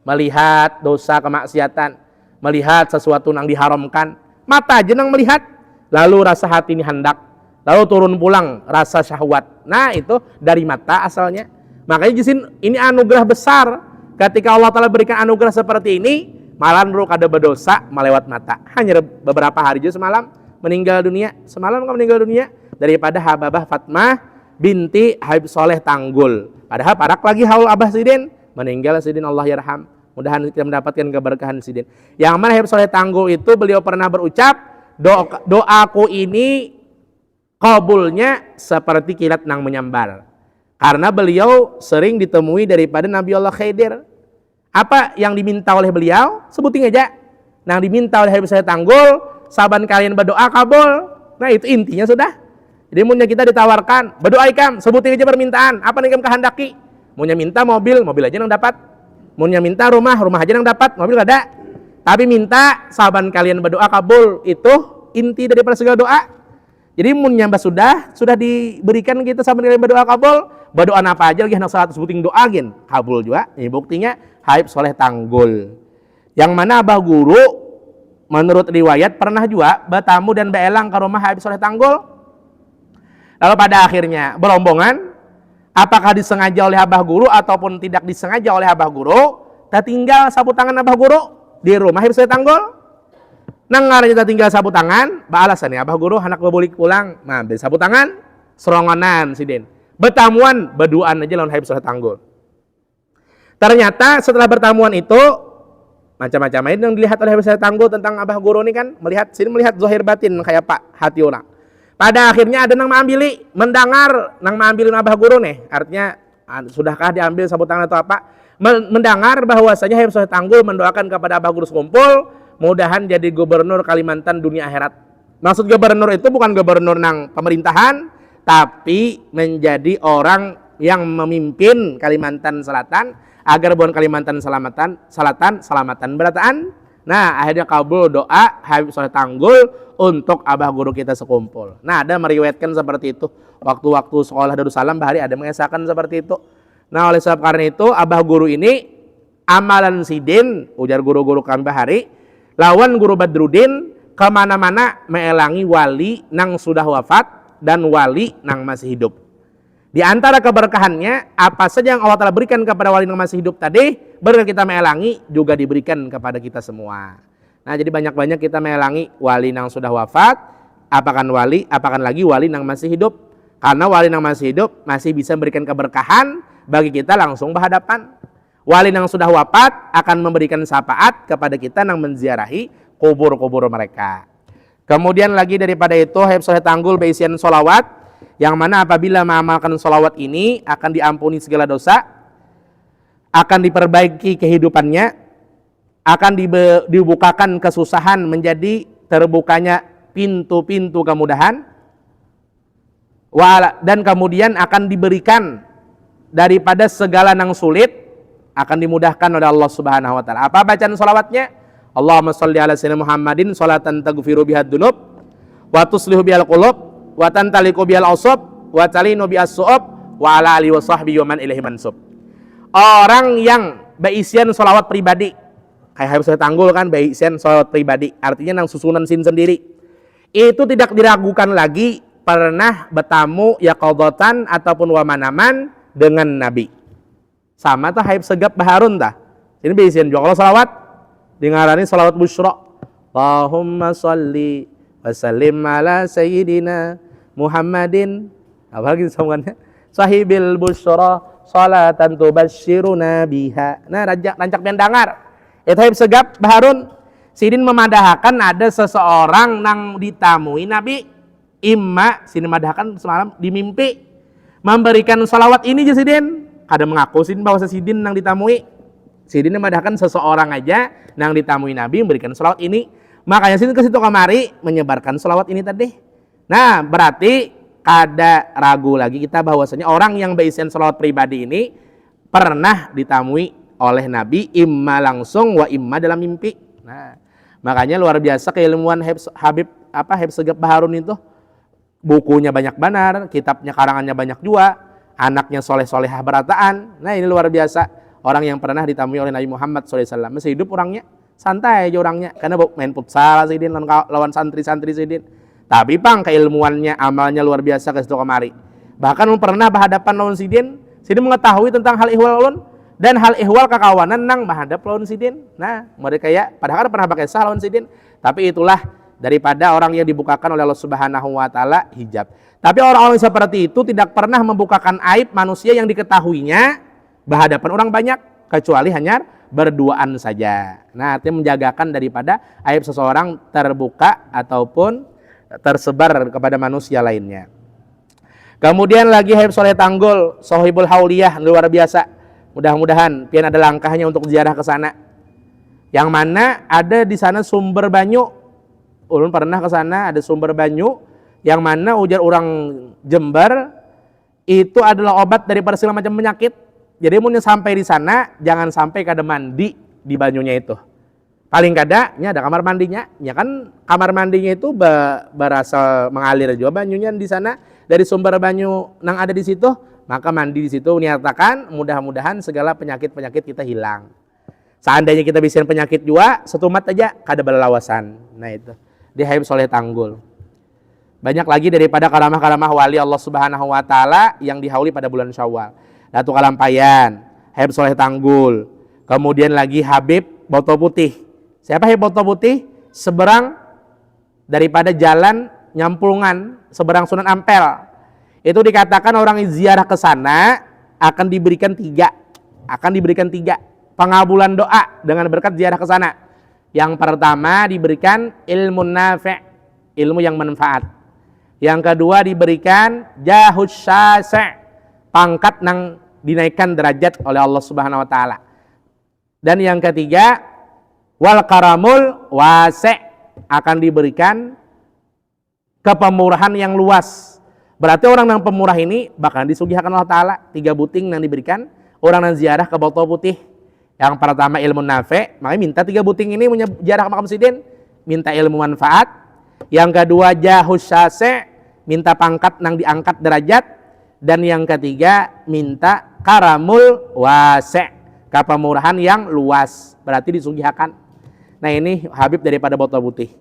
Melihat dosa kemaksiatan, melihat sesuatu yang diharamkan, mata aja yang melihat, lalu rasa hati ini hendak, lalu turun pulang rasa syahwat. Nah, itu dari mata asalnya. Makanya jisin ini anugerah besar. Ketika Allah Ta'ala berikan anugerah seperti ini, malah nuruk ada berdosa melewat mata. Hanya beberapa hari aja semalam meninggal dunia. Semalam kamu meninggal dunia daripada Hababah Fatmah binti Habib Soleh Tanggul. Padahal parak lagi haul Abah Sidin. Meninggal Sidin, Allah yarham. Mudahan kita mendapatkan keberkahan Sidin. Yang mana Habib Soleh Tanggul itu beliau pernah berucap, doaku ini kabulnya seperti kilat nang menyambar. Karena beliau sering ditemui daripada Nabi Allah Khidir. Apa yang diminta oleh beliau? Sebutin aja. Yang diminta oleh Habib Soleh Tanggul, saban kalian berdoa kabul. Nah, itu intinya sudah. Jadi munya kita ditawarkan, berdoa ikam, sebutin aja permintaan. Apa nih ikam kehendaki? Munya minta mobil, mobil aja yang dapat. Munya minta rumah, rumah aja yang dapat, mobil gak ada. Tapi minta saban kalian berdoa kabul, itu inti daripada segala doa. Jadi munya sudah diberikan kita saban kalian berdoa kabul. Berdoa apa aja lagi hendak salat sebutin doa gin kabul juga. Ini buktinya Habib Soleh Tanggul. Yang mana Abah Guru menurut riwayat pernah juga bertamu dan beelang ke rumah Habib Soleh Tanggul. Lalu pada akhirnya berombongan. Apakah disengaja oleh Abah Guru ataupun tidak disengaja oleh Abah Guru, tertinggal sapu tangan Abah Guru di rumah Habib Soleh Tanggul. Nangarnya tertinggal sapu tangan, balasan ya Abah Guru anak bebulik pulang, ngambil sapu tangan, serongonan Sidin. Bertamuan, berduaan aja lawan Habib Soleh Tanggul. Ternyata setelah bertamuan itu macam-macam lain yang dilihat oleh Habib Soleh Tanggul tentang Abah Guru ini kan, Sidin melihat zahir batin kayak Pak hati orang. Pada akhirnya ada nang mengambil, mendengar nang mengambilin Abah Guru nih. Artinya sudahkah diambil sapu tangan atau apa? Mendengar bahwasanya Habib Soleh Tanggul mendoakan kepada Abah Guru sekumpul, mudahan jadi gubernur Kalimantan dunia akhirat. Maksud gubernur itu bukan gubernur nang pemerintahan, tapi menjadi orang yang memimpin Kalimantan Selatan agar bukan Kalimantan Selatan berataan. Nah, akhirnya kabul doa Habib Soleh Tanggul untuk Abah Guru kita sekumpul. Nah, ada meriwayatkan seperti itu. Waktu-waktu sekolah Darussalam Bahari ada mengesahkan seperti itu. Nah, oleh sebab karena itu Abah Guru ini amalan Sidin, ujar guru-guru kami Bahari, lawan Guru Badrudin kemana-mana meelangi wali nang sudah wafat dan wali nang masih hidup. Di antara keberkahannya, apa saja yang Allah telah berikan kepada wali yang masih hidup tadi, berkat kita melangi juga diberikan kepada kita semua. Nah, jadi banyak-banyak kita melangi wali yang sudah wafat, apakan lagi wali yang masih hidup. Karena wali yang masih hidup masih bisa memberikan keberkahan bagi kita langsung berhadapan. Wali yang sudah wafat akan memberikan syafaat kepada kita yang menziarahi kubur-kubur mereka. Kemudian lagi daripada itu, Habib Soleh Tanggul berisian sholawat, yang mana apabila mengamalkan sholawat ini akan diampuni segala dosa, akan diperbaiki kehidupannya, akan dibukakan kesusahan menjadi terbukanya pintu-pintu kemudahan, dan kemudian akan diberikan daripada segala yang sulit, akan dimudahkan oleh Allah Subhanahu wa Ta'ala. Apa bacaan sholawatnya? Allahumma sholli ala sayyidina Muhammadin sholatan taghfiru biha dzunub wa tuslihu bihal qulub wa tantaliqu bihal usub wa talinu bihas su'ub wa ala alihi wa sahbihi wa man ilaihi mansub. Orang yang berisian sholawat pribadi, kayak Habib Soleh Tanggul kan berisian sholawat pribadi, artinya nang susunan sin sendiri, itu tidak diragukan lagi pernah bertamu yaqadatan ataupun wamanaman dengan Nabi. Sama tah Habib Segap Baharun tah. Ini berisian juga kalau sholawat dengarani sholawat busyra. Allahumma sholli wa sallim ala sayyidina Muhammadin. Apa lagi sambungannya? Sahibil busyra salatan tubasyiruna biha. Nah, rancak pian dangar. Itu Habib Segap Baharun sidin memadahkan ada seseorang nang ditamui Nabi, imma sidin memadahkan semalam di mimpi memberikan salawat ini je sidin. Ada mengaku sidin bahwa sidin nang ditamui. Sidin memadahkan seseorang aja nang ditamui Nabi memberikan salawat ini. Makanya sidin ke situ kamari menyebarkan salawat ini tadi. Nah, berarti kada ragu lagi kita bahwasanya orang yang berisian salawat pribadi ini pernah ditamui oleh Nabi imma langsung wa imma dalam mimpi. Nah, makanya luar biasa keilmuan Habib Segap Baharun itu. Bukunya banyak benar, kitabnya karangannya banyak juga, anaknya soleh-solehah berataan. Nah, ini luar biasa orang yang pernah ditamui oleh Nabi Muhammad SAW. Masih hidup orangnya, santai aja orangnya, karena main futsal sidin lawan santri-santri sidin. Tapi pang keilmuannya, amalnya luar biasa ke situ kemari. Bahkan pernah berhadapan lawan sidin mengetahui tentang hal ihwal ulun dan hal ihwal kekawanan nang berhadap lawan sidin. Nah, mereka ya padahal pernah pakai sah lawan sidin. Tapi itulah daripada orang yang dibukakan oleh Allah Subhanahu wa taala hijab. Tapi orang-orang seperti itu tidak pernah membukakan aib manusia yang diketahuinya berhadapan orang banyak, kecuali hanya berduaan saja. Nah, artinya menjagakan daripada aib seseorang terbuka ataupun tersebar kepada manusia lainnya. Kemudian lagi Habib Soleh Tanggul, Sohibul Hauliyah, luar biasa. Mudah-mudahan pian ada langkahnya untuk ziarah ke sana. Yang mana ada di sana sumber banyu. Ulun pernah ke sana, ada sumber banyu yang mana ujar orang Jember itu adalah obat daripada segala macam penyakit. Jadi mau sampai di sana jangan sampai kada mandi di banyunya itu. Paling kadanya ada kamar mandinya, ya kan kamar mandinya itu berasal mengalir juga banyunya di sana dari sumber banyu yang ada di situ, maka mandi di situ niatakan mudah-mudahan segala penyakit-penyakit kita hilang. Seandainya kita bisa penyakit juga, setumat aja kada berlawasan. Nah itu di Habib Soleh Tanggul. Banyak lagi daripada karamah-karamah wali Allah Subhanahu wa taala yang dihauli pada bulan Syawal. Datu Kalampayan, Habib Soleh Tanggul, kemudian lagi Habib Boto Putih. Siapa Habib Boto Putih? Seberang daripada jalan Nyampulungan, seberang Sunan Ampel. Itu dikatakan orang ziarah ke sana akan diberikan tiga pengabulan doa dengan berkat ziarah ke sana. Yang pertama diberikan ilmu nafi', ilmu yang manfaat. Yang kedua diberikan jahus syasi', pangkat yang dinaikkan derajat oleh Allah Subhanahu wa taala. Dan yang ketiga wal karamul wasi', akan diberikan kepemurahan yang luas. Berarti orang yang pemurah ini bakal disugihakan Allah taala. 3 buting yang diberikan orang yang ziarah ke Boto Putih. Yang pertama ilmu nafi', makanya minta 3 buting ini ziarah ke makam sidin, minta ilmu manfaat. Yang kedua jahus syasi', minta pangkat yang diangkat derajat. Dan yang ketiga minta karamul wasi', kepemurahan yang luas, berarti disugihakan. Nah ini Habib daripada Boto Putih.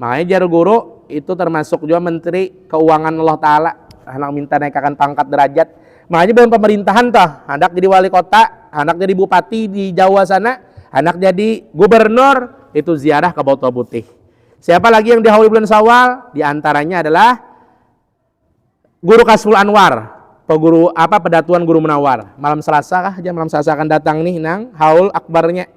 Makanya jar guru itu termasuk juga menteri keuangan Allah taala, anak minta naikkan pangkat derajat. Makanya belum pemerintahan toh, hendak jadi wali kota, hendak jadi bupati di Jawa sana, hendak jadi gubernur, itu ziarah ke Boto Putih. Siapa lagi yang dihauli bulan Syawal? Di antaranya adalah Guru Kasful Anwar, pedatuan Guru Munawar. Malam Selasa malam Selasa akan datang nih nang haul akbarnya.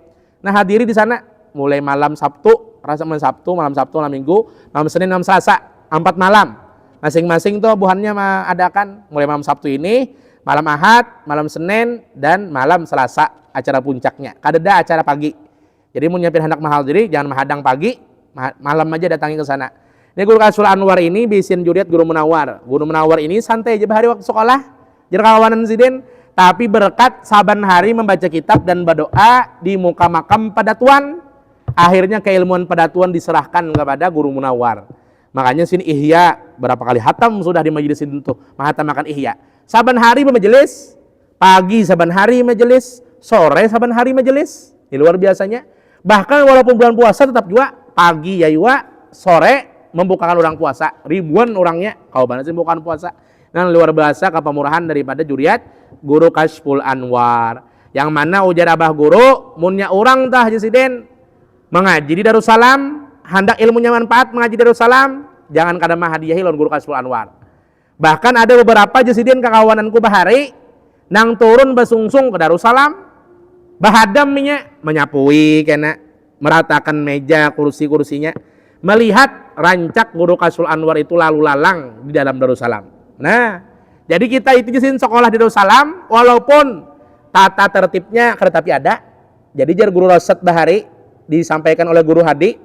Nah hadiri di sana mulai malam Sabtu, malam Sabtu, malam Minggu, malam Senin, malam Selasa, 4 malam. Masing-masing tuh buhannya adakan mulai malam Sabtu ini, malam Ahad, malam Senin, dan malam Selasa acara puncaknya. Kadeda acara pagi. Jadi mau nyiapin hendak mahal diri, jangan menghadang pagi, malam aja datangi ke sana. Ini Guru Kasful Anwar ini bisin juriat Guru Munawar. Guru Munawar ini santai aja hari waktu sekolah, jadi kawanan sidin, tapi berkat saban hari membaca kitab dan berdoa di muka makam pedatuan. Akhirnya keilmuan pedatuan diserahkan kepada Guru Munawar. Makanya sini Ihya berapa kali hatam sudah di majelis itu, mahatamakan Ihya. Saban hari bermajelis, pagi saban hari majelis, sore saban hari majelis. Ini luar biasanya. Bahkan walaupun bulan puasa tetap juga pagi ya juga, sore membukakan orang puasa. Ribuan orangnya kalau mana sih bukan puasa. Nah, luar biasa kepemurahan daripada juriat Guru Kasyful Anwar. Yang mana ujar abah guru, munnya orang tah Jesiden mengaji di Darussalam, hendak ilmunya manfaat mengaji di Darussalam, jangan kada mah hadiahi lawan Guru Kasyful Anwar. Bahkan ada beberapa Jesiden kakawananku bahari nang turun basungsung ke Darussalam, bahadam menyapui kena meratakan meja kursi-kursinya, melihat rancak Guru Kasyful Anwar itu lalu lalang di dalam Darussalam. Nah, jadi kita itu Jesiden sekolah di Darussalam walaupun tata tertibnya tetapi ada. Jadi jar Guru Rosyad Bahari disampaikan oleh Guru Hadi.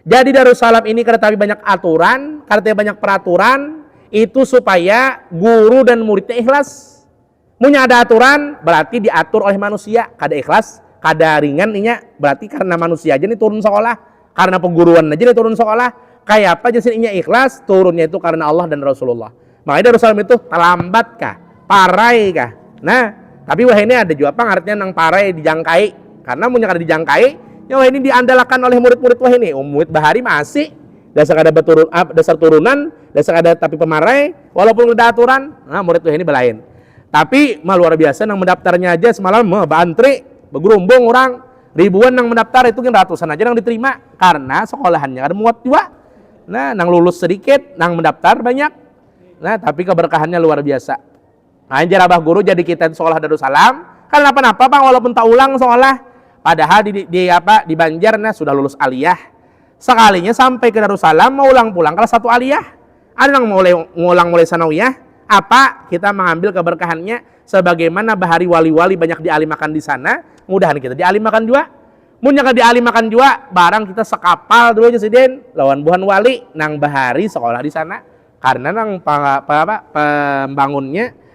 Jadi Darussalam ini tetapi banyak aturan, karena banyak peraturan itu supaya guru dan muridnya ikhlas. Punya ada aturan berarti diatur oleh manusia, kada ikhlas, kada ringan inya berarti karena manusia aja nih turun sekolah, karena pengguruan aja nih turun sekolah. Kayak apa jadi inya ikhlas, turunnya itu karena Allah dan Rasulullah. Makanya Darussalam itu terlambat kah, parai kah. Nah, tapi wah ini ada juga apa artinya nang parai dijangkai, karena punya kada dijangkai, ya wah ini diandalkan oleh murid-murid wah ini. Murid Bahari masih dasar ada dasar turunan, dasar ada tapi pemarai, walaupun ada aturan, nah murid wah ini belain. Tapi mah luar biasa nang mendaftarnya aja semalam bantri, bergerombong orang, ribuan nang mendaftar itu kan ratusan aja nang diterima karena sekolahannya ada muat juga. Nah, nang lulus sedikit, nang mendaftar banyak. Nah, tapi keberkahannya luar biasa. Anjir abah guru jadi kita sekolah Darussalam kan apa-apa Bang walaupun tak ulang sekolah padahal di Banjar nah sudah lulus aliyah sekalinya sampai ke Darussalam mau ulang pulang kelas 1 aliyah ada yang ngulang mulai sanawiyah apa kita mengambil keberkahannya sebagaimana bahari wali-wali banyak dialimakan di sana mudahan kita dialimakan juga munya dialimakan juga barang kita sekapal dulu aja Jesiden lawan buhan wali nang bahari sekolah di sana karena nang pembangunnya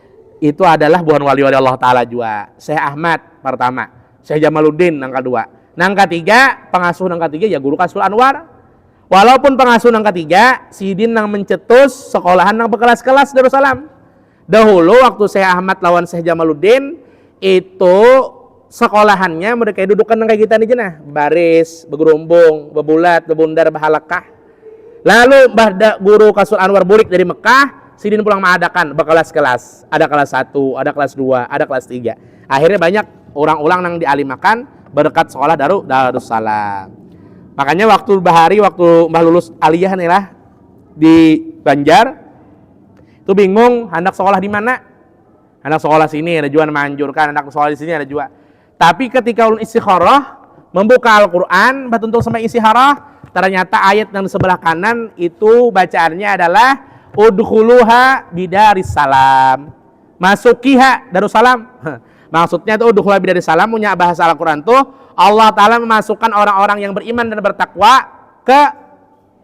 itu adalah bukan wali-wali Allah Ta'ala juga. Syekh Ahmad pertama, Syekh Jamaluddin nang kedua. Nang ketiga, pengasuh nang ketiga ya Guru Kasyful Anwar. Walaupun pengasuh nang ketiga, sidin nang mencetus sekolahan nang berkelas-kelas Darussalam. Dahulu waktu Syekh Ahmad lawan Syekh Jamaluddin itu sekolahannya mereka dudukan nang kayak kita nih jenah, baris, bergerombong, bebulat, bebundar, bahalakah. Lalu Guru Kasyful Anwar bulik dari Mekah, sidin pulang mengadakan berkelas-kelas, ada kelas 1, ada kelas 2, ada kelas 3. Akhirnya banyak orang-orang yang dialimakan berkat sekolah Darussalam. Makanya waktu Bahari, waktu Mbah lulus aliyah nih lah di Banjar, itu bingung hendak sekolah di mana. Hendak sekolah sini ada juga menganjurkan, hendak sekolah di sini ada juga. Tapi ketika ulun istikharah membuka Al-Qur'an, batuntung sampai istikharah, ternyata ayat yang di sebelah kanan itu bacaannya adalah udkhuluha bidarissalam. Masukiha Darussalam. Maksudnya itu udkhuluha bidarissalam punya bahasa Al-Qur'an tuh Allah Ta'ala memasukkan orang-orang yang beriman dan bertakwa ke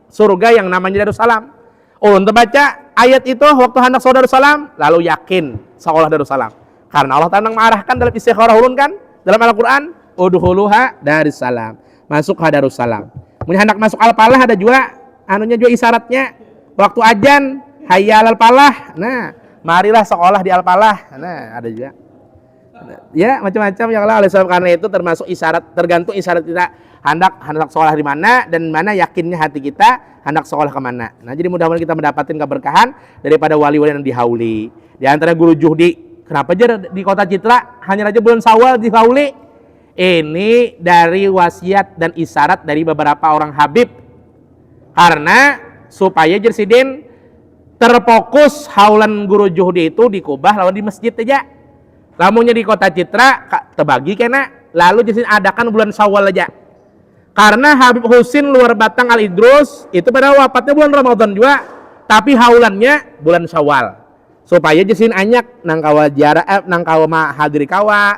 surga yang namanya Darussalam. Untuk baca ayat itu waktu hendak sekolah Darussalam lalu yakin sekolah Darussalam. Karena Allah Ta'ala mengarahkan dalam istikharah ulun kan dalam Al-Qur'an udkhuluha darissalam. Masuk ke Darussalam. Punya hendak masuk Al-Falah ada juga anunya juga isyaratnya. Waktu ajan hayya alal falah. Nah, marilah sekolah di Al-Falah. Nah, ada juga. Ya, macam-macam ya Allah oleh sebab karena itu termasuk isyarat tergantung isyarat kita hendak sekolah di mana dan mana yakinnya hati kita hendak sekolah ke mana. Nah, jadi mudah-mudahan kita mendapatkan keberkahan daripada wali-wali yang dihauli. Di antara Guru Juhdi, kenapa aja di Kota Citra hanya aja bulan Syawal dihauli? Ini dari wasiat dan isyarat dari beberapa orang habib. Karena supaya Jesiden terfokus haulan Guru Juhdi itu di Kubah lawan di masjid aja. Lamunnya di Kota Citra terbagi kena lalu Jesiden adakan bulan Syawal aja. Karena Habib Husin Luar Batang Al Idrus itu pada wafatnya bulan Ramadan juga, tapi haulannya bulan Syawal. Supaya Jesiden anyak nang kawa jarak nang kawa mahadiri kawa.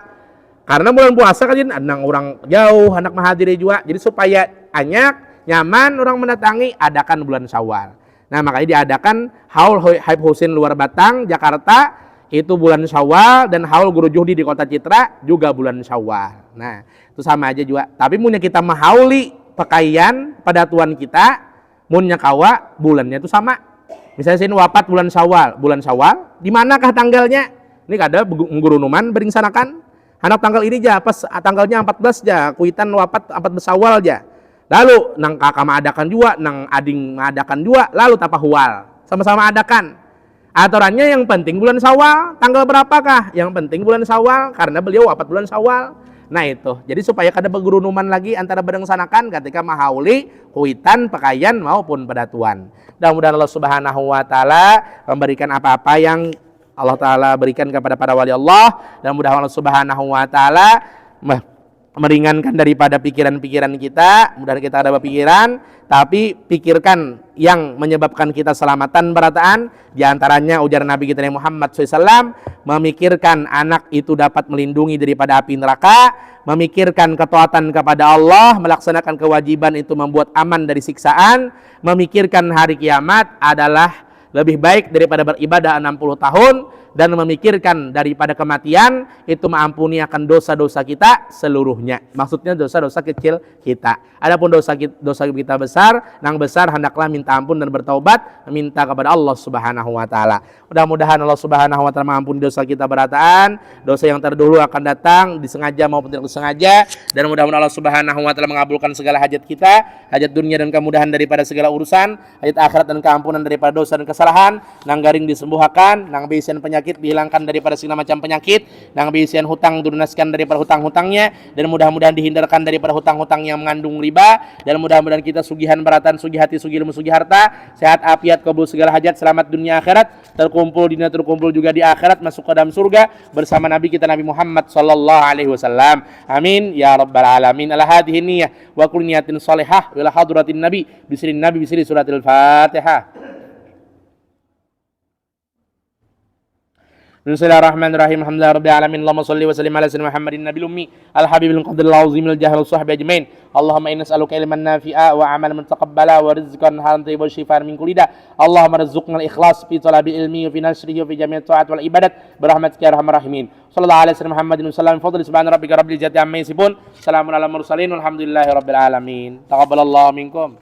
Karena bulan puasa kan nang orang jauh anak mahadiri juga. Jadi supaya anyak nyaman orang mendatangi adakan bulan Syawal. Nah, makanya diadakan haul Habib Husin Luar Batang Jakarta itu bulan Syawal dan haul Guru Juhdi di Kota Citra juga bulan Syawal. Nah, itu sama aja juga. Tapi punya kita mahauli pakaian pada tuan kita munnya kawa bulannya itu sama. Misalnya saya wafat bulan Syawal, di manakah tanggalnya? Ini kada gurunuman beringsanakan anak tanggal ini aja, pas tanggalnya 14 aja, kuitan wafat 14 Syawal aja. Lalu nang kakak mengadakan juga, nang ading mengadakan juga, lalu tapahual, sama-sama adakan. Aturannya yang penting bulan Syawal, tanggal berapakah? Yang penting bulan Syawal, karena beliau wafat bulan Syawal. Nah itu, jadi supaya kada bergurunuman lagi antara berengsanakan ketika mahauli, kuitan, pakaian maupun pedatuan. Mudah-mudahan Allah Subhanahu wa taala memberikan apa-apa yang Allah taala berikan kepada para wali Allah, dan mudah-mudahan Allah Subhanahu wa taala meringankan daripada pikiran-pikiran kita. Mudah kita ada pikiran, tapi pikirkan yang menyebabkan kita selamatan berataan. Di antaranya ujar Nabi kita Muhammad SAW, memikirkan anak itu dapat melindungi daripada api neraka, memikirkan ketaatan kepada Allah, melaksanakan kewajiban itu membuat aman dari siksaan, memikirkan hari kiamat adalah lebih baik daripada beribadah 60 tahun, dan memikirkan daripada kematian itu mengampuni akan dosa-dosa kita seluruhnya. Maksudnya dosa-dosa kecil kita. Adapun dosa kita besar, nang besar hendaklah minta ampun dan bertaubat, minta kepada Allah Subhanahu wa taala. Mudah-mudahan Allah Subhanahu wa taala mengampuni dosa kita berataan, dosa yang terdahulu akan datang disengaja maupun tidak disengaja, dan mudah-mudahan Allah Subhanahu wa taala mengabulkan segala hajat kita, hajat dunia dan kemudahan daripada segala urusan, hajat akhirat dan keampunan daripada dosa dan kesalahan, nang garing disembuhkan, nang bisian penyakit dihilangkan daripada segala macam penyakit, nang bisian hutang dilunaskan daripada hutang-hutangnya, dan mudah-mudahan dihindarkan daripada hutang-hutang yang mengandung riba, dan mudah-mudahan kita sugihan beratan, sugi hati, sugi ilmu, sugi harta, sehat afiat, kabul segala hajat, selamat dunia akhirat, terkumpul dunia, terkumpul juga di akhirat, masuk ke dalam surga bersama Nabi kita Nabi Muhammad sallallahu alaihi wasallam. Amin ya rabbal alamin. Ala hadhihi niyyah wa kulli niyatin shalihah wa ila hadratin nabi bisri suratil Fatihah. Bismillahirrahmanirrahim. Alhamdulillah rabbil alamin. Allahumma shalli wa sallim ala sayyidina Muhammadin nabiyil ummi al habibil qadril azimil jahil sahbi ajmain. Allahumma inna nas'aluka ilman nafi'a wa amalan mutaqabbala wa rizqan halalan thayyiban wa shifaan min kulli da. Allahumma rizqna al ikhlas fi talabil ilmi wa fi nasrihi wa fi jami'at ta'at wal ibadat birahmatika ya arhamar rahimin. Sallallahu alaihi wasallam Muhammadin sallam fadli subhana rabbika rabbil izzati amma yasifun. Salamun alal mursalin walhamdulillahi rabbil alamin. Taqabbalallahu minkum.